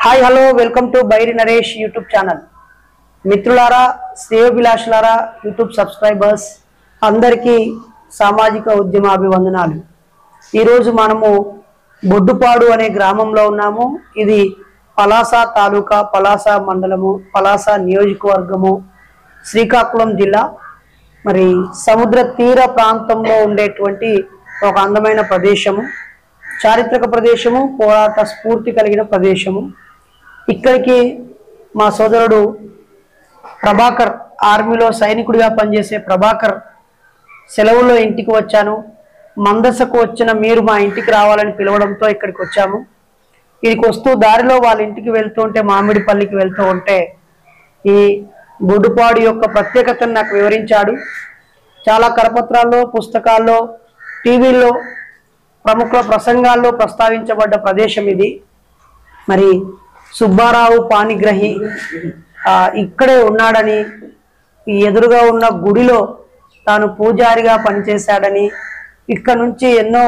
Hi hello welcome to Bairi Naresh YouTube channel. మిత్రులారా, శ్రేయోభిలాషులారా, YouTube subscribers అందరికీ సామాజిక ఉద్యమ అభివందనాలు. ఈరోజు మనము బొడ్డుపాడు అనే గ్రామంలో ఉన్నాము. ఇది పలాస తాలూకా, పలాస మండలము, పలాస నియోజకవర్గము, శ్రీకాకుళం జిల్లా. మరి సముద్ర తీర ప్రాంతంలో ఉండేటువంటి ఒక అందమైన ప్రదేశము, చారిత్రక ప్రదేశము, పోరాట స్ఫూర్తి కలిగిన ప్రదేశము. ఇక్కడికి మా సోదరుడు ప్రభాకర్, ఆర్మీలో సైనికుడిగా పనిచేసే ప్రభాకర్ సెలవుల్లో ఇంటికి వచ్చాను. మందసకు వచ్చిన మీరు మా ఇంటికి రావాలని పిలవడంతో ఇక్కడికి వచ్చాము. ఇక్కడికి వస్తూ దారిలో వాళ్ళ ఇంటికి వెళ్తూ ఉంటే, మామిడిపల్లికి వెళ్తూ ఉంటే ఈ బొడ్డుపాడు యొక్క ప్రత్యేకతను నాకు వివరించాడు. చాలా కరపత్రాల్లో, పుస్తకాల్లో, టీవీల్లో, ప్రముఖుల ప్రసంగాల్లో ప్రస్తావించబడ్డ ప్రదేశం ఇది. మరి సుబ్బారావు పాణిగ్రహి ఇక్కడే ఉన్నాడని, ఈ ఎదురుగా ఉన్న గుడిలో తాను పూజారిగా పనిచేశాడని, ఇక్కడ నుంచి ఎన్నో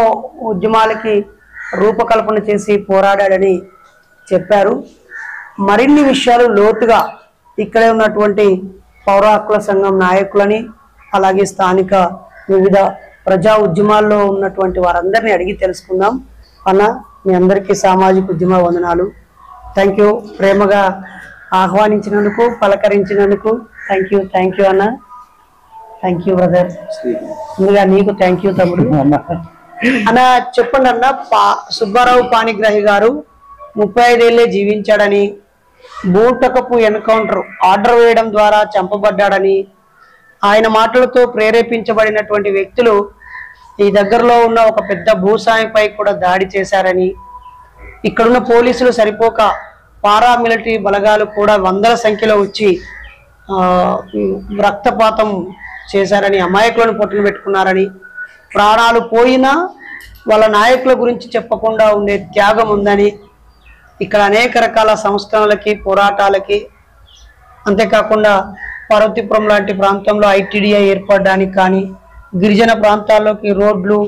ఉద్యమాలకి రూపకల్పన చేసి పోరాడాడని చెప్పారు. మరిన్ని విషయాలు లోతుగా ఇక్కడే ఉన్నటువంటి పౌర హక్కుల సంఘం నాయకులని, అలాగే స్థానిక వివిధ ప్రజా ఉద్యమాల్లో ఉన్నటువంటి వారందరినీ అడిగి తెలుసుకుందాం. అన్న, మీ అందరికీ సామాజిక ఉద్యమ వందనాలు. Thank you. ప్రేమగా ఆహ్వానించినందుకు, పలకరించినందుకు థ్యాంక్ యూ అన్న. Thank you brother. ముందుగా నీకు థ్యాంక్ యూ తమ్ముడు. అన్న, చెప్పండి అన్న, సుబ్బారావు పాణిగ్రహి గారు 35 ఏళ్లే జీవించాడని, బూటకపు ఎన్కౌంటర్ ఆర్డర్ వేయడం ద్వారా చంపబడ్డాడని, ఆయన మాటలతో ప్రేరేపించబడినటువంటి వ్యక్తులు ఈ దగ్గరలో ఉన్న ఒక పెద్ద భూస్వామిపై కూడా దాడి చేశారని, ఇక్కడున్న పోలీసులు సరిపోక పారామిలిటరీ బలగాలు కూడా వందల సంఖ్యలో వచ్చి రక్తపాతం చేశారని, అమాయకులను పొట్టును పెట్టుకున్నారని, ప్రాణాలు పోయినా వాళ్ళ నాయకుల గురించి చెప్పకుండా ఉండే త్యాగం ఉందని, ఇక్కడ అనేక రకాల సంస్కరణలకి, పోరాటాలకి, అంతేకాకుండా పార్వతీపురం లాంటి ప్రాంతంలో ఐటీడీఐ ఏర్పడడానికి కానీ, గిరిజన ప్రాంతాల్లోకి రోడ్లు,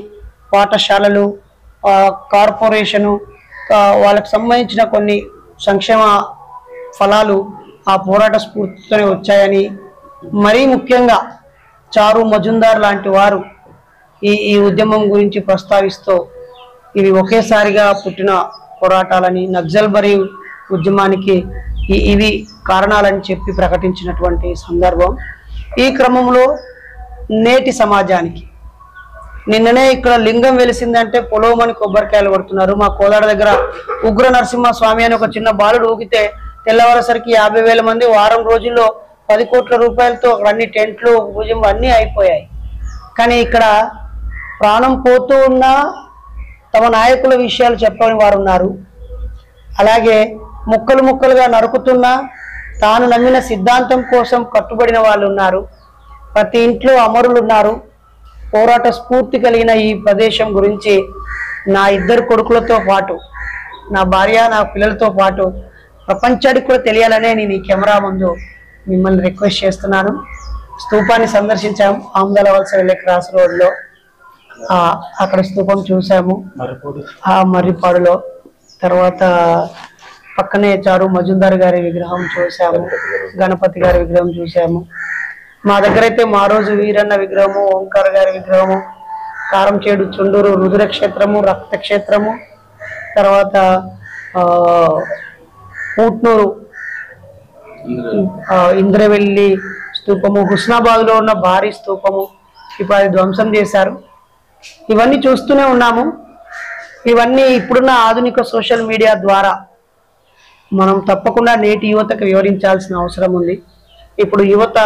పాఠశాలలు, కార్పొరేషను, వాళ్ళకు సంబంధించిన కొన్ని సంక్షేమ ఫలాలు ఆ పోరాట స్ఫూర్తితోనే వచ్చాయని, మరీ ముఖ్యంగా చారు మజుందార్ లాంటి వారు ఈ ఉద్యమం గురించి ప్రస్తావిస్తూ ఇవి ఒకేసారిగా పుట్టిన పోరాటాలని, నక్సల్బరీ ఉద్యమానికి ఇవి కారణాలని చెప్పి ప్రకటించినటువంటి సందర్భం. ఈ క్రమంలో నేటి సమాజానికి నిన్ననే ఇక్కడ లింగం వెలిసిందంటే పొలవమని కొబ్బరికాయలు కొడుతున్నారు. మా కోదాడ దగ్గర ఉగ్ర నరసింహ స్వామి అని ఒక చిన్న బాలుడు ఊగితే తెల్లవారేసరికి 50,000 మంది, వారం రోజుల్లో 10 కోట్ల రూపాయలతో అన్ని టెంట్లు, భుజం అన్నీ అయిపోయాయి. కానీ ఇక్కడ ప్రాణం పోతూ ఉన్నా తమ నాయకుల విషయాలు చెప్పని వారు ఉన్నారు. అలాగే ముక్కలు ముక్కలుగా నరుకుతున్నా తాను నమ్మిన సిద్ధాంతం కోసం కట్టుబడిన వాళ్ళు ఉన్నారు. ప్రతి ఇంట్లో అమరులు ఉన్నారు. పోరాట స్ఫూర్తి కలిగిన ఈ ప్రదేశం గురించి నా 2 కొడుకులతో పాటు, నా భార్య, నా పిల్లలతో పాటు ప్రపంచానికి కూడా తెలియాలనే నేను ఈ కెమెరా ముందు మిమ్మల్ని రిక్వెస్ట్ చేస్తున్నాను. స్తూపాన్ని సందర్శించాము, ఆమ్దాల వలస వెళ్ళే క్రాస్ రోడ్లో. అక్కడ స్తూపం చూసాము, మర్రిపాడులో. తర్వాత పక్కనే చారు మజుందార్ గారి విగ్రహం చూసాము, గణపతి గారి విగ్రహం చూసాము. మా దగ్గర అయితే మారోజు వీరన్న విగ్రహము, ఓంకార్ గారి విగ్రహము, కారంచేడు చుండూరు రుద్రక్షేత్రము, రక్తక్షేత్రము, తర్వాత పూట్నూరు ఇంద్రవెల్లి స్తూపము, హుస్నాబాద్లో ఉన్న భారీ స్తూపము ఇప్పుడు అది ధ్వంసం చేశారు. ఇవన్నీ చూస్తూనే ఉన్నాము. ఇవన్నీ ఇప్పుడున్న ఆధునిక సోషల్ మీడియా ద్వారా మనం తప్పకుండా నేటి యువతకు వివరించాల్సిన అవసరం ఉంది. ఇప్పుడు యువత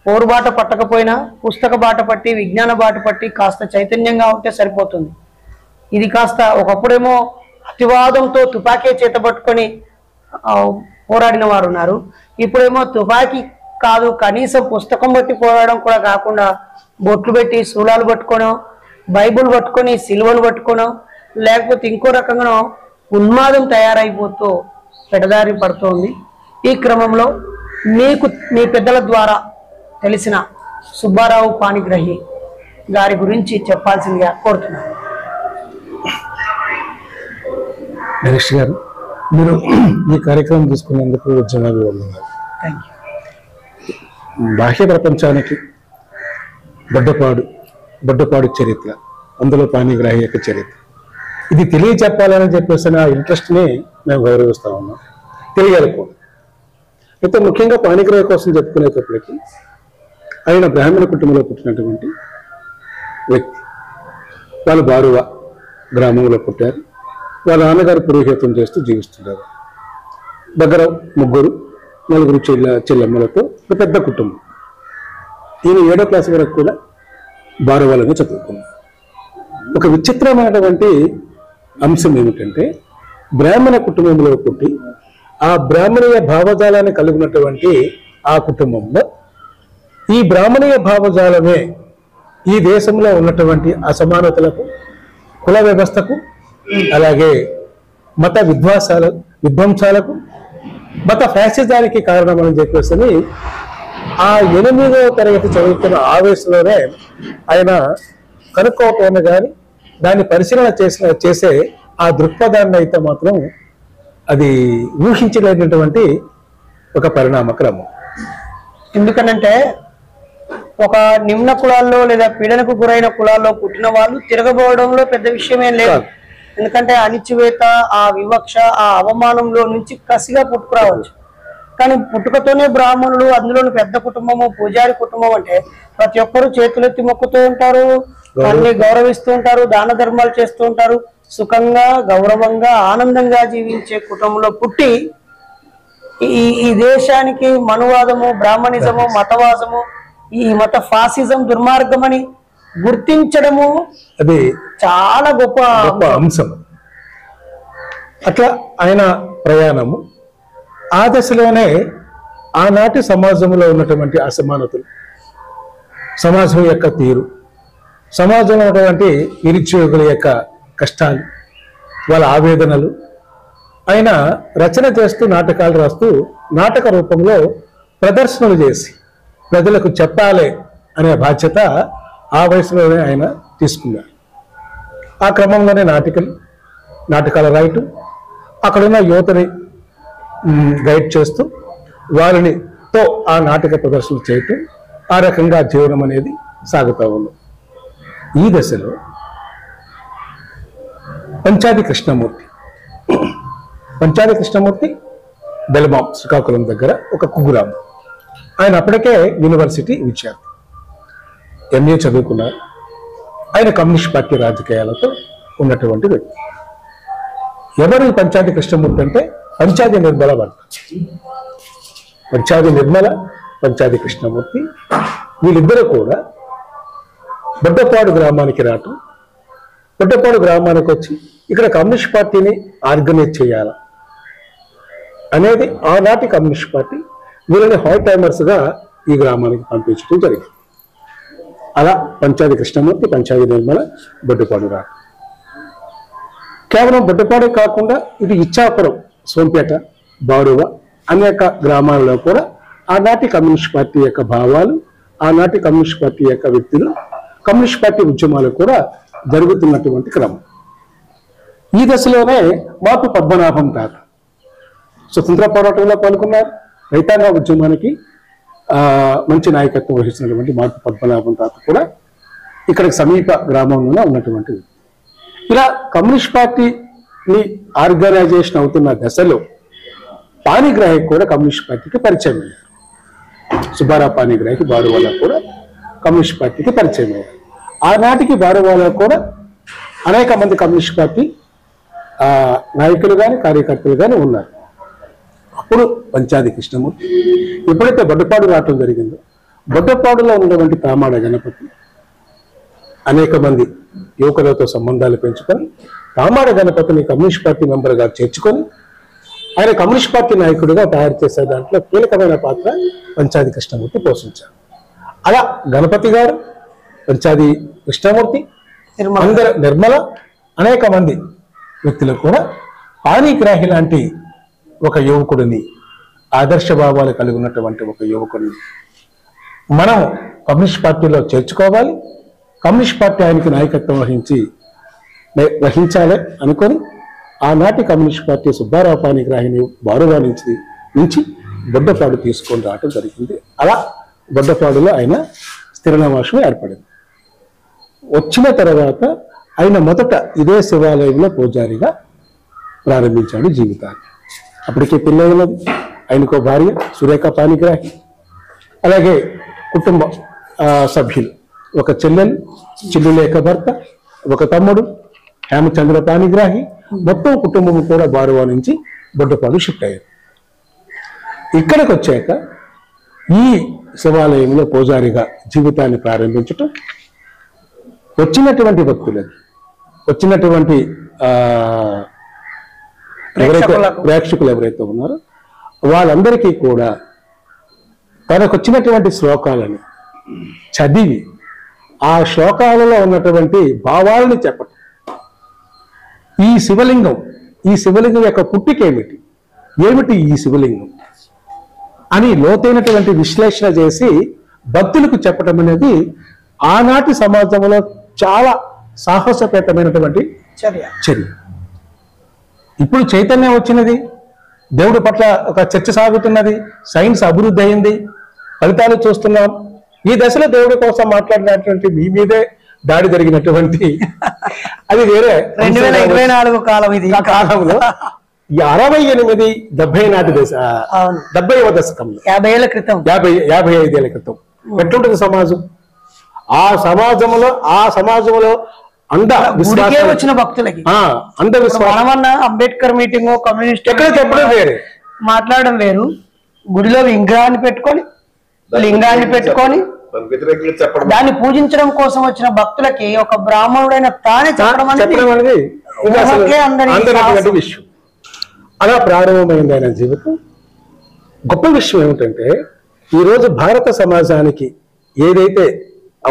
పోరుబాట పట్టకపోయినా పుస్తక బాట పట్టి, విజ్ఞాన బాట పట్టి కాస్త చైతన్యంగా ఉంటే సరిపోతుంది. ఇది కాస్త ఒకప్పుడేమో అతివాదంతో తుపాకీ చేత పట్టుకొని పోరాడిన వారు ఉన్నారు. ఇప్పుడేమో తుపాకీ కాదు, కనీసం పుస్తకం బట్టి పోరాడడం కూడా కాకుండా బొట్లు పెట్టి, శూలాలు పట్టుకోనో, బైబుల్ పట్టుకొని, సిలువలు పట్టుకోనో, లేకపోతే ఇంకో రకంగా ఉన్మాదం తయారైపోతూ పెడదారి పడుతోంది. ఈ క్రమంలో మీకు మీ పెద్దల ద్వారా తెలిసిన సుబ్బారావు పాణిగ్రహి గారి గురించి చెప్పాల్సిందిగా కోరుతున్నాను. నరేష్ గారు, మీరు ఈ కార్యక్రమం తీసుకునేందుకు ఉద్యమాభివందనాలు. బాహ్య ప్రపంచానికి బొడ్డపాడు చరిత్ర, అందులో పాణిగ్రాహి యొక్క చరిత్ర, ఇది తెలియచెప్పాలని చెప్పేసి ఆ ఇంట్రెస్ట్ని మేము గౌరవిస్తా ఉన్నాం. తెలియాలి కూడా. అయితే ముఖ్యంగా పాణిగ్రాహి కోసం చెప్పుకునేటప్పటికి ఆయన బ్రాహ్మణ కుటుంబంలో పుట్టినటువంటి వ్యక్తి. వాళ్ళు బారువ గ్రామంలో పుట్టారు. వాళ్ళ నాన్నగారు పురోహితం చేస్తూ జీవిస్తున్నారు. దగ్గర 4 చెల్లెమ్మలతో ఒక పెద్ద కుటుంబం. ఈయన 7వ క్లాస్ వరకు కూడా బారువాలని చదువుకున్నారు. ఒక విచిత్రమైనటువంటి అంశం ఏమిటంటే, బ్రాహ్మణ కుటుంబంలో పుట్టి ఆ బ్రాహ్మణీయ భావజాలాన్ని కలిగినటువంటి ఆ కుటుంబంలో ఈ బ్రాహ్మణీయ భావజాలమే ఈ దేశంలో ఉన్నటువంటి అసమానతలకు, కుల వ్యవస్థకు, అలాగే మత విధ్వంసాలకు, మత ఫ్యాసిజానికి కారణమని చెప్పేసి ఆ 8వ తరగతి చదువుతున్న ఆవేశంలోనే ఆయన కనుక్కోవటం కానీ దాన్ని పరిశీలన చేసే ఆ దృక్పథాన్ని అయితే మాత్రం అది ఊహించలేనటువంటి ఒక పరిణామ క్రమం. ఎందుకనంటే ఒక నిమ్న కులాల్లో లేదా పీడనకు గురైన కులాల్లో పుట్టిన వాళ్ళు తిరగబోవడంలో పెద్ద విషయమేం లేదు. ఎందుకంటే అణిచివేత, ఆ వివక్ష, ఆ అవమానంలో నుంచి కసిగా పుట్టుకురావచ్చు. కానీ పుట్టుకతోనే బ్రాహ్మణులు, అందులోని పెద్ద కుటుంబము, పూజారి కుటుంబం అంటే ప్రతి ఒక్కరూ చేతులెత్తి మొక్కుతూ ఉంటారు, అన్ని గౌరవిస్తూ ఉంటారు, దాన ధర్మాలు చేస్తూ ఉంటారు. సుఖంగా, గౌరవంగా, ఆనందంగా జీవించే కుటుంబంలో పుట్టి ఈ దేశానికి మనువాదము, బ్రాహ్మణిజము, మతవాదము, ఈ మత ఫాసిజం దుర్మార్గమని గుర్తించడము అది చాలా గొప్ప అంశం. అట్లా ఆయన ప్రయాణము ఆ దశలోనే ఆనాటి సమాజంలో ఉన్నటువంటి అసమానతలు, సమాజం యొక్క తీరు, సమాజంలో ఉన్నటువంటి నిరుద్యోగుల యొక్క కష్టాలు, వాళ్ళ ఆవేదనలు ఆయన రచన చేస్తూ, నాటకాలు రాస్తూ, నాటక రూపంలో ప్రదర్శనలు చేసి ప్రజలకు చెప్పాలి అనే బాధ్యత ఆ వయసులోనే ఆయన తీసుకున్నారు. ఆ క్రమంలోనే నాటకాలు రాయటం, అక్కడున్న యువతని గైడ్ చేస్తూ వారితో ఆ నాటక ప్రదర్శనలు చేయటం, ఆ రకంగా జీవనం అనేది సాగుతూ ఉంది. ఈ దశలో పంచాది కృష్ణమూర్తి బెల్బాం, శ్రీకాకుళం దగ్గర ఒక కుగ్రామం. ఆయన అప్పటికే యూనివర్సిటీ విద్యార్థి, MA చదువుకున్నారు. ఆయన కమ్యూనిస్ట్ పార్టీ రాజకీయాలతో ఉన్నటువంటి వ్యక్తి. ఎవరు పంచాది కృష్ణమూర్తి అంటే పంచాది నిర్మల భర్త. పంచాది కృష్ణమూర్తి వీళ్ళిద్దరూ కూడా బొడ్డపాడు గ్రామానికి రావటం, బొడ్డపాడు గ్రామానికి వచ్చి ఇక్కడ కమ్యూనిస్ట్ పార్టీని ఆర్గనైజ్ చేయాల అనేది ఆనాటి కమ్యూనిస్ట్ పార్టీ వీళ్ళని హాల్ టైమర్స్గా ఈ గ్రామానికి పంపించడం జరిగింది. అలా పంచాది కృష్ణమూర్తి, పంచాది నిర్మల బొడ్డపాడు రావటం. కేవలం బొడ్డపాడే కాకుండా ఇది ఇచ్చాపురం, సోంపేట, బారువ అనేక గ్రామాలలో కూడా ఆనాటి కమ్యూనిస్ట్ పార్టీ యొక్క భావాలు, ఆనాటి కమ్యూనిస్ట్ పార్టీ యొక్క వ్యక్తులు, కమ్యూనిస్ట్ పార్టీ ఉద్యమాలు కూడా జరుగుతున్నటువంటి క్రమం. ఈ దశలోనే మాపు పద్మనాభం తాత స్వతంత్ర పోరాటంలో పాల్గొన్నారు. రైతాంగ ఉద్యమానికి మంచి నాయకత్వం వహిస్తున్నటువంటి మాపు పద్మనాభం తాత కూడా ఇక్కడ సమీప గ్రామంలోనే ఉన్నటువంటి వ్యక్తి. ఇలా కమ్యూనిస్ట్ పార్టీని ఆర్గనైజేషన్ అవుతున్న దశలో పాణిగ్రాహి కూడా కమ్యూనిస్ట్ పార్టీకి పరిచయం అయ్యారు. సుబ్బారావు పాణిగ్రాహి బారువాల కూడా కమ్యూనిస్ట్ పార్టీకి పరిచయం అయ్యారు. ఆనాటికి బారువాల కూడా అనేక మంది కమ్యూనిస్ట్ పార్టీ నాయకులు కానీ కార్యకర్తలు కానీ ఉన్నారు. అప్పుడు పంచాది కృష్ణమూర్తి ఎప్పుడైతే బొడ్డపాడు రావటం జరిగిందో, బొడ్డపాడులో ఉన్నటువంటి తామాడ గణపతి అనేక మంది యువకులతో సంబంధాలు పెంచుకొని తామాడ గణపతిని కమ్యూనిస్ట్ పార్టీ మెంబర్గా చేర్చుకొని ఆయన కమ్యూనిస్ట్ పార్టీ నాయకుడిగా తయారు చేసే దాంట్లో కీలకమైన పాత్ర పంచాది కృష్ణమూర్తి పోషించారు. అలా గణపతి గారు, పంచాది కృష్ణమూర్తి, నిర్మల అనేక మంది వ్యక్తులు కూడా పాణిగ్రాహి లాంటి ఒక యువకుడిని, ఆదర్శ భావాలు కలిగి ఉన్నటువంటి ఒక యువకుడిని మనం కమ్యూనిస్ట్ పార్టీలో చేర్చుకోవాలి, కమ్యూనిస్ట్ పార్టీ ఆయనకి నాయకత్వం వహించాలి అనుకొని ఆనాటి కమ్యూనిస్ట్ పార్టీ సుబ్బారావు పాణిగ్రాహిని బారుగా నుంచి బొడ్డపాడు తీసుకొని రావడం జరిగింది. అలా బొడ్డపాడులో ఆయన స్థిర నివాసం ఏర్పడింది. వచ్చిన తర్వాత ఆయన మొదట ఇదే శివాలయంలో పూజారిగా ప్రారంభించాడు జీవితాన్ని. అప్పటికే పిల్లలది, ఆయనకో భార్య సురేఖ పాణిగ్రాహి, అలాగే కుటుంబ సభ్యులు, ఒక చెల్లెలు చిల్లులేఖ భర్త, ఒక తమ్ముడు హేమచంద్ర పాణిగ్రాహి, మొత్తం కుటుంబం కూడా బారువా నుంచి బొడ్డపాడు షిఫ్ట్ అయ్యారు. ఇక్కడికి వచ్చాక ఈ శివాలయంలో పూజారిగా జీవితాన్ని ప్రారంభించటం, వచ్చినటువంటి భక్తులకి, వచ్చినటువంటి ప్రేక్షకులు ఎవరైతే ఉన్నారో వాళ్ళందరికీ కూడా తనకు వచ్చినటువంటి శ్లోకాలని చదివి ఆ శ్లోకాలలో ఉన్నటువంటి భావాలని చెప్పటం, ఈ శివలింగం యొక్క పుట్టిక ఏమిటి ఈ శివలింగం అని లోతైనటువంటి విశ్లేషణ చేసి భక్తులకు చెప్పటం అనేది ఆనాటి సమాజంలో చాలా సాహసపేతమైనటువంటి చర్య. ఇప్పుడు చైతన్యం వచ్చినది, దేవుడి పట్ల ఒక చర్చ సాగుతున్నది, సైన్స్ అభివృద్ధి అయింది, ఫలితాలు చూస్తున్నాం. ఈ దశలో దేవుడి కోసం మాట్లాడినటువంటి మీ మీదే దాడి జరిగినటువంటి అది వేరే 2024 కాలంలో 68, 70 నాటి 70వ దశకంలో 50 ఏళ్ల క్రితం 55 ఏళ్ల క్రితం ఎట్లుంటుంది సమాజం? ఆ సమాజంలో వచ్చిన భక్తులకి అంధవిశ్వాసం, అంబేద్కర్ మీటింగ్ కమ్యూనిస్ట్ ఎక్కడ చెప్పడం వేరే, మాట్లాడడం వేరు. గుడిలో విగ్రహాన్ని పెట్టుకొని లింగాన్ని పెట్టుకొని దాన్ని పూజించడం కోసం వచ్చిన భక్తులకి ఒక బ్రాహ్మణుడైన తానే చెప్పడం అనేది విషయం. అలా ప్రారంభమైంది ఆయన జీవితం. గొప్ప విషయం ఏమిటంటే ఈరోజు భారత సమాజానికి ఏదైతే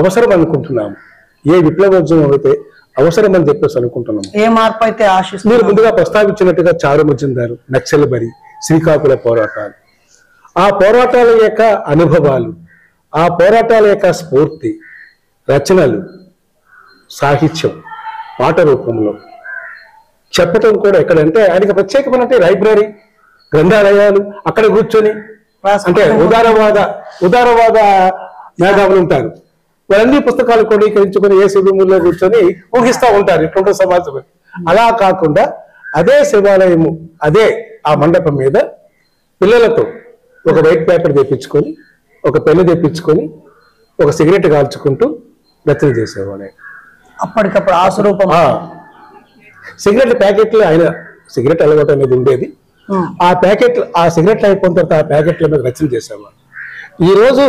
అవసరం అనుకుంటున్నాము, ఏ విప్లవోద్యమం అయితే అవసరం అని చెప్పేసి అనుకుంటున్నాము, ఏ మార్పు అయితే ఆశిస్తున్నారు, మీరు ముందుగా ప్రస్తావించినట్టుగా చారు మజుందారు, నక్సల్బరి, శ్రీకాకుళ పోరాటాలు, ఆ పోరాటాల యొక్క అనుభవాలు, ఆ పోరాటాల యొక్క స్ఫూర్తి, రచనలు, సాహిత్యం పాట రూపంలో చెప్పటం కూడా ఎక్కడంటే ఆయనకి ప్రత్యేకమైన లైబ్రరీ, గ్రంథాలయాలు, అక్కడ కూర్చొని అంటే ఉదారవాద మేధావులు ఉంటారు, వాళ్ళన్ని పుస్తకాలు క్రోడీకరించుకొని ఏ శిబిరంలో కూర్చొని ఊహిస్తూ ఉంటారు ఇటువంటి సమాజం. అలా కాకుండా అదే శివాలయము, అదే ఆ మండపం మీద పిల్లలతో ఒక వైట్ పేపర్ తెప్పించుకొని, ఒక పెన్ను తెప్పించుకొని, ఒక సిగరెట్ కాల్చుకుంటూ రచన చేసేవాడే. అప్పటికప్పుడు ఆ స్వరూపం సిగరెట్ ప్యాకెట్లు, ఆయన సిగరెట్ అలవాటు అనేది ఉండేది. ఆ సిగరెట్లు అయిపోయిన తర్వాత ఆ ప్యాకెట్ల మీద రచన చేసేవాడు. ఈరోజు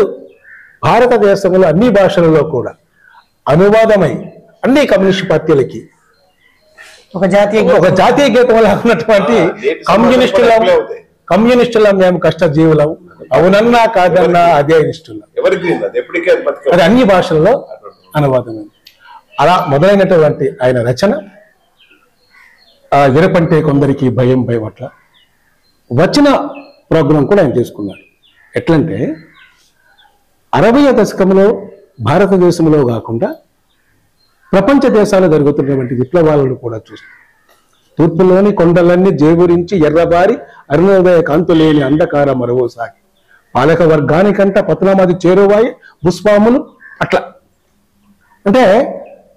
భారతదేశంలో అన్ని భాషలలో కూడా అనువాదమై అన్ని కమ్యూనిస్ట్ పార్టీలకి ఒక జాతీయ గీతం ఉన్నటువంటి కమ్యూనిస్టులం మేము కష్టజీవులం, అవునన్నా కాదన్నా అదే ఇష్టం, అది అన్ని భాషల్లో అనువాదమైంది. అలా మొదలైనటువంటి ఆయన రచన ఎరపంటే కొందరికి భయం అట్లా వచ్చిన ప్రోగ్రాం కూడా ఆయన తీసుకున్నాడు. ఎట్లంటే 60వ దశకంలో భారతదేశంలో కాకుండా ప్రపంచ దేశాలు జరుగుతున్నటువంటి విప్లవాలను కూడా చూస్తాం. తూర్పులోని కొండలన్నీ జేగురించి ఎర్రబారి అరుణోదయ కాంతులేని అంధకార మరువోసాగి పాలక వర్గానికంట పతనమది చేరువాయి భూస్వాములు. అట్లా అంటే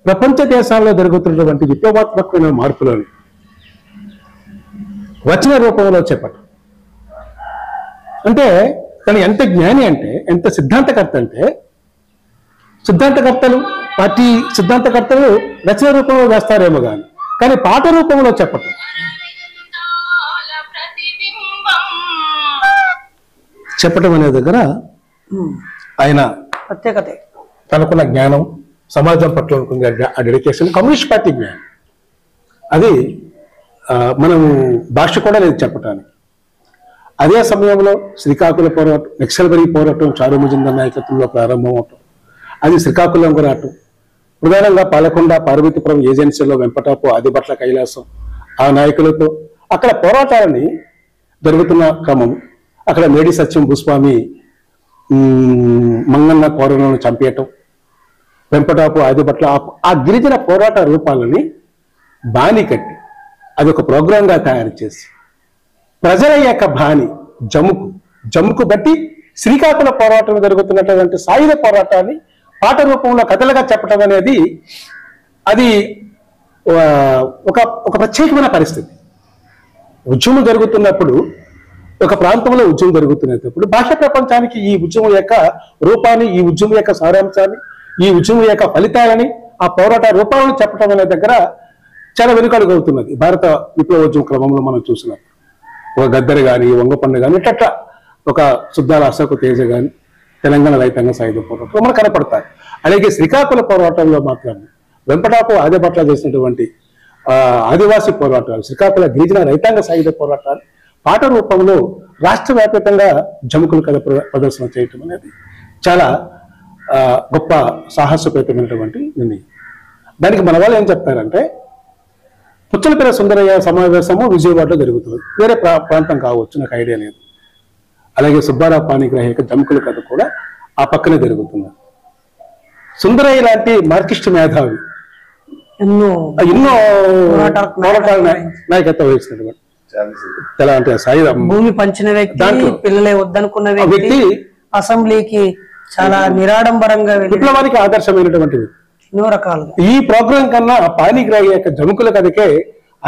ప్రపంచ దేశాల్లో జరుగుతున్నటువంటి విప్లవాత్మకమైన మార్పులను వచన రూపంలో చెప్పటం అంటే తను ఎంత జ్ఞాని అంటే, ఎంత సిద్ధాంతకర్త అంటే, పార్టీ సిద్ధాంతకర్తలు రచన రూపంలో వేస్తారేమో కానీ పాట రూపంలో చెప్పటం, అనే దగ్గర ఆయన ప్రత్యేకత, తనకున్న జ్ఞానం, సమాజం పట్ల అనుకున్న ఆ డెడికేషన్, కమ్యూనిస్ట్ పార్టీ జ్ఞానం, అది మనం భాష కూడా లేదు చెప్పటానికి. అదే సమయంలో శ్రీకాకుళ పోరాటం, నక్సల్బరీ పోరాటం చారు మజుందార్ నాయకత్వంలో ప్రారంభం అవటం, అది శ్రీకాకుళం పోరాటం, ప్రధానంగా పాలకొండ, పార్వతీపురం ఏజెన్సీలో వెంపటాపు, ఆదిభట్ల కైలాసం ఆ నాయకులతో అక్కడ పోరాటాలని జరుగుతున్న క్రమం, అక్కడ మేడి సత్యం భూస్వామి మంగన్న కోరలను చంపేయటం, వెంపటాపు, ఆదిభట్ల ఆ గిరిజన పోరాట రూపాలని బాని కట్టి అది ఒక ప్రోగ్రాంగా తయారు చేసి ప్రజల యొక్క బాణి జమ్ముకు బట్టి శ్రీకాకుళ పోరాటం జరుగుతున్నటువంటి సాయుధ పోరాటాన్ని పాట రూపంలో కథలుగా చెప్పడం అనేది అది ఒక ప్రత్యేకమైన పరిస్థితి. ఉద్యమం జరుగుతున్నప్పుడు, ఒక ప్రాంతంలో ఉద్యమం జరుగుతున్నప్పుడు బాహ్య ప్రపంచానికి ఈ ఉద్యమం యొక్క రూపాన్ని, ఈ ఉద్యమం యొక్క సారాంశాన్ని, ఈ ఉద్యమం యొక్క ఫలితాలని, ఆ పోరాట రూపాలను చెప్పడం అనే దగ్గర చాలా వెనుకడుగు అవుతున్నది. భారత విప్లవోద్యమ క్రమంలో మనం చూసినాం. ఒక గద్దెర కానీ, వంగపండు కానీ, ఇట్లా ఒక సుద్దాల అశోక తేజ కానీ, తెలంగాణ రైతాంగ సాయుధ పోరాటంలో మనకు కనపడతాయి. అలాగే శ్రీకాకుళ పోరాటంలో మాత్రం వెంపటాపు ఆదిపట్ల చేసినటువంటి ఆదివాసీ పోరాటాలు, శ్రీకాకుళ గిరిజన రైతాంగ సాయుధ పోరాటాలు పాట రూపంలో రాష్ట్ర వ్యాప్తంగా జముకుల కథ ప్రదర్శన చేయటం అనేది చాలా గొప్ప సాహసోపేతమైనటువంటి నిర్ణయం. దానికి మన వాళ్ళు ఏం చెప్తారంటే, పుచ్చలపేట సుందరయ్య సమావేశము విజయవాడలో జరుగుతుంది, వేరే ప్రాంతం కావచ్చు, నాకు ఐడియా లేదు. అలాగే సుబ్బారావు పాణిగ్రాహి యొక్క జముకుల కథ కూడా ఆ పక్కనే జరుగుతుంది. సుందరయ్య లాంటి మార్కిస్ట్ మేధావి ఎన్నో పోరాటాల నాయకత్వం వహిస్తున్నటువంటి అంటే భూమి పంచిన వ్యక్తి, పిల్లలే వద్దనుకున్న వ్యక్తి, అసెంబ్లీకి చాలా నిరాడంబరంగా విప్లవానికి ఆదర్శమైనటువంటి ఎన్నో రకాలుగా. ఈ ప్రోగ్రాం కన్నా పాణిగ్రాహి యొక్క జముకుల కథకే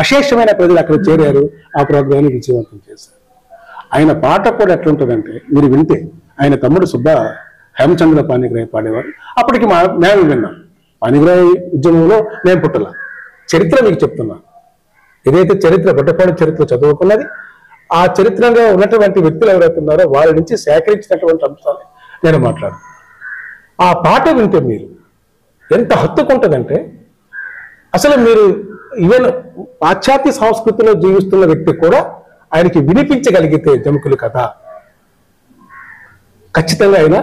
అశేషమైన ప్రజలు అక్కడ చేరారు, ఆ ప్రోగ్రాన్ని విజయవంతం చేశారు. ఆయన పాట కూడా ఎట్లుంటుందంటే, మీరు వింటే, ఆయన తమ్ముడు హేమచంద్ర పాణిగ్రాహి పాడేవారు. అప్పటికి మేము విన్నాం. పాణిగ్రాహి ఉద్యమంలో నేను పుట్టల, చరిత్ర మీకు చెప్తున్నా. ఏదైతే చరిత్ర బుట్టపాడు చరిత్ర చదువుకున్నది, ఆ చరిత్రలో ఉన్నటువంటి వ్యక్తులు ఎవరైతే ఉన్నారో వాళ్ళ నుంచి సేకరించినటువంటి అంశాలు నేను మాట్లాడు. ఆ పాట వింటే మీరు ఎంత హత్తుకుంటుందంటే, అసలు మీరు ఈవెన్ పాశ్చాత్య సంస్కృతిలో జీవిస్తున్న వ్యక్తి కూడా ఆయనకి వినిపించగలిగితే జముకుల కథ ఖచ్చితంగా ఆయన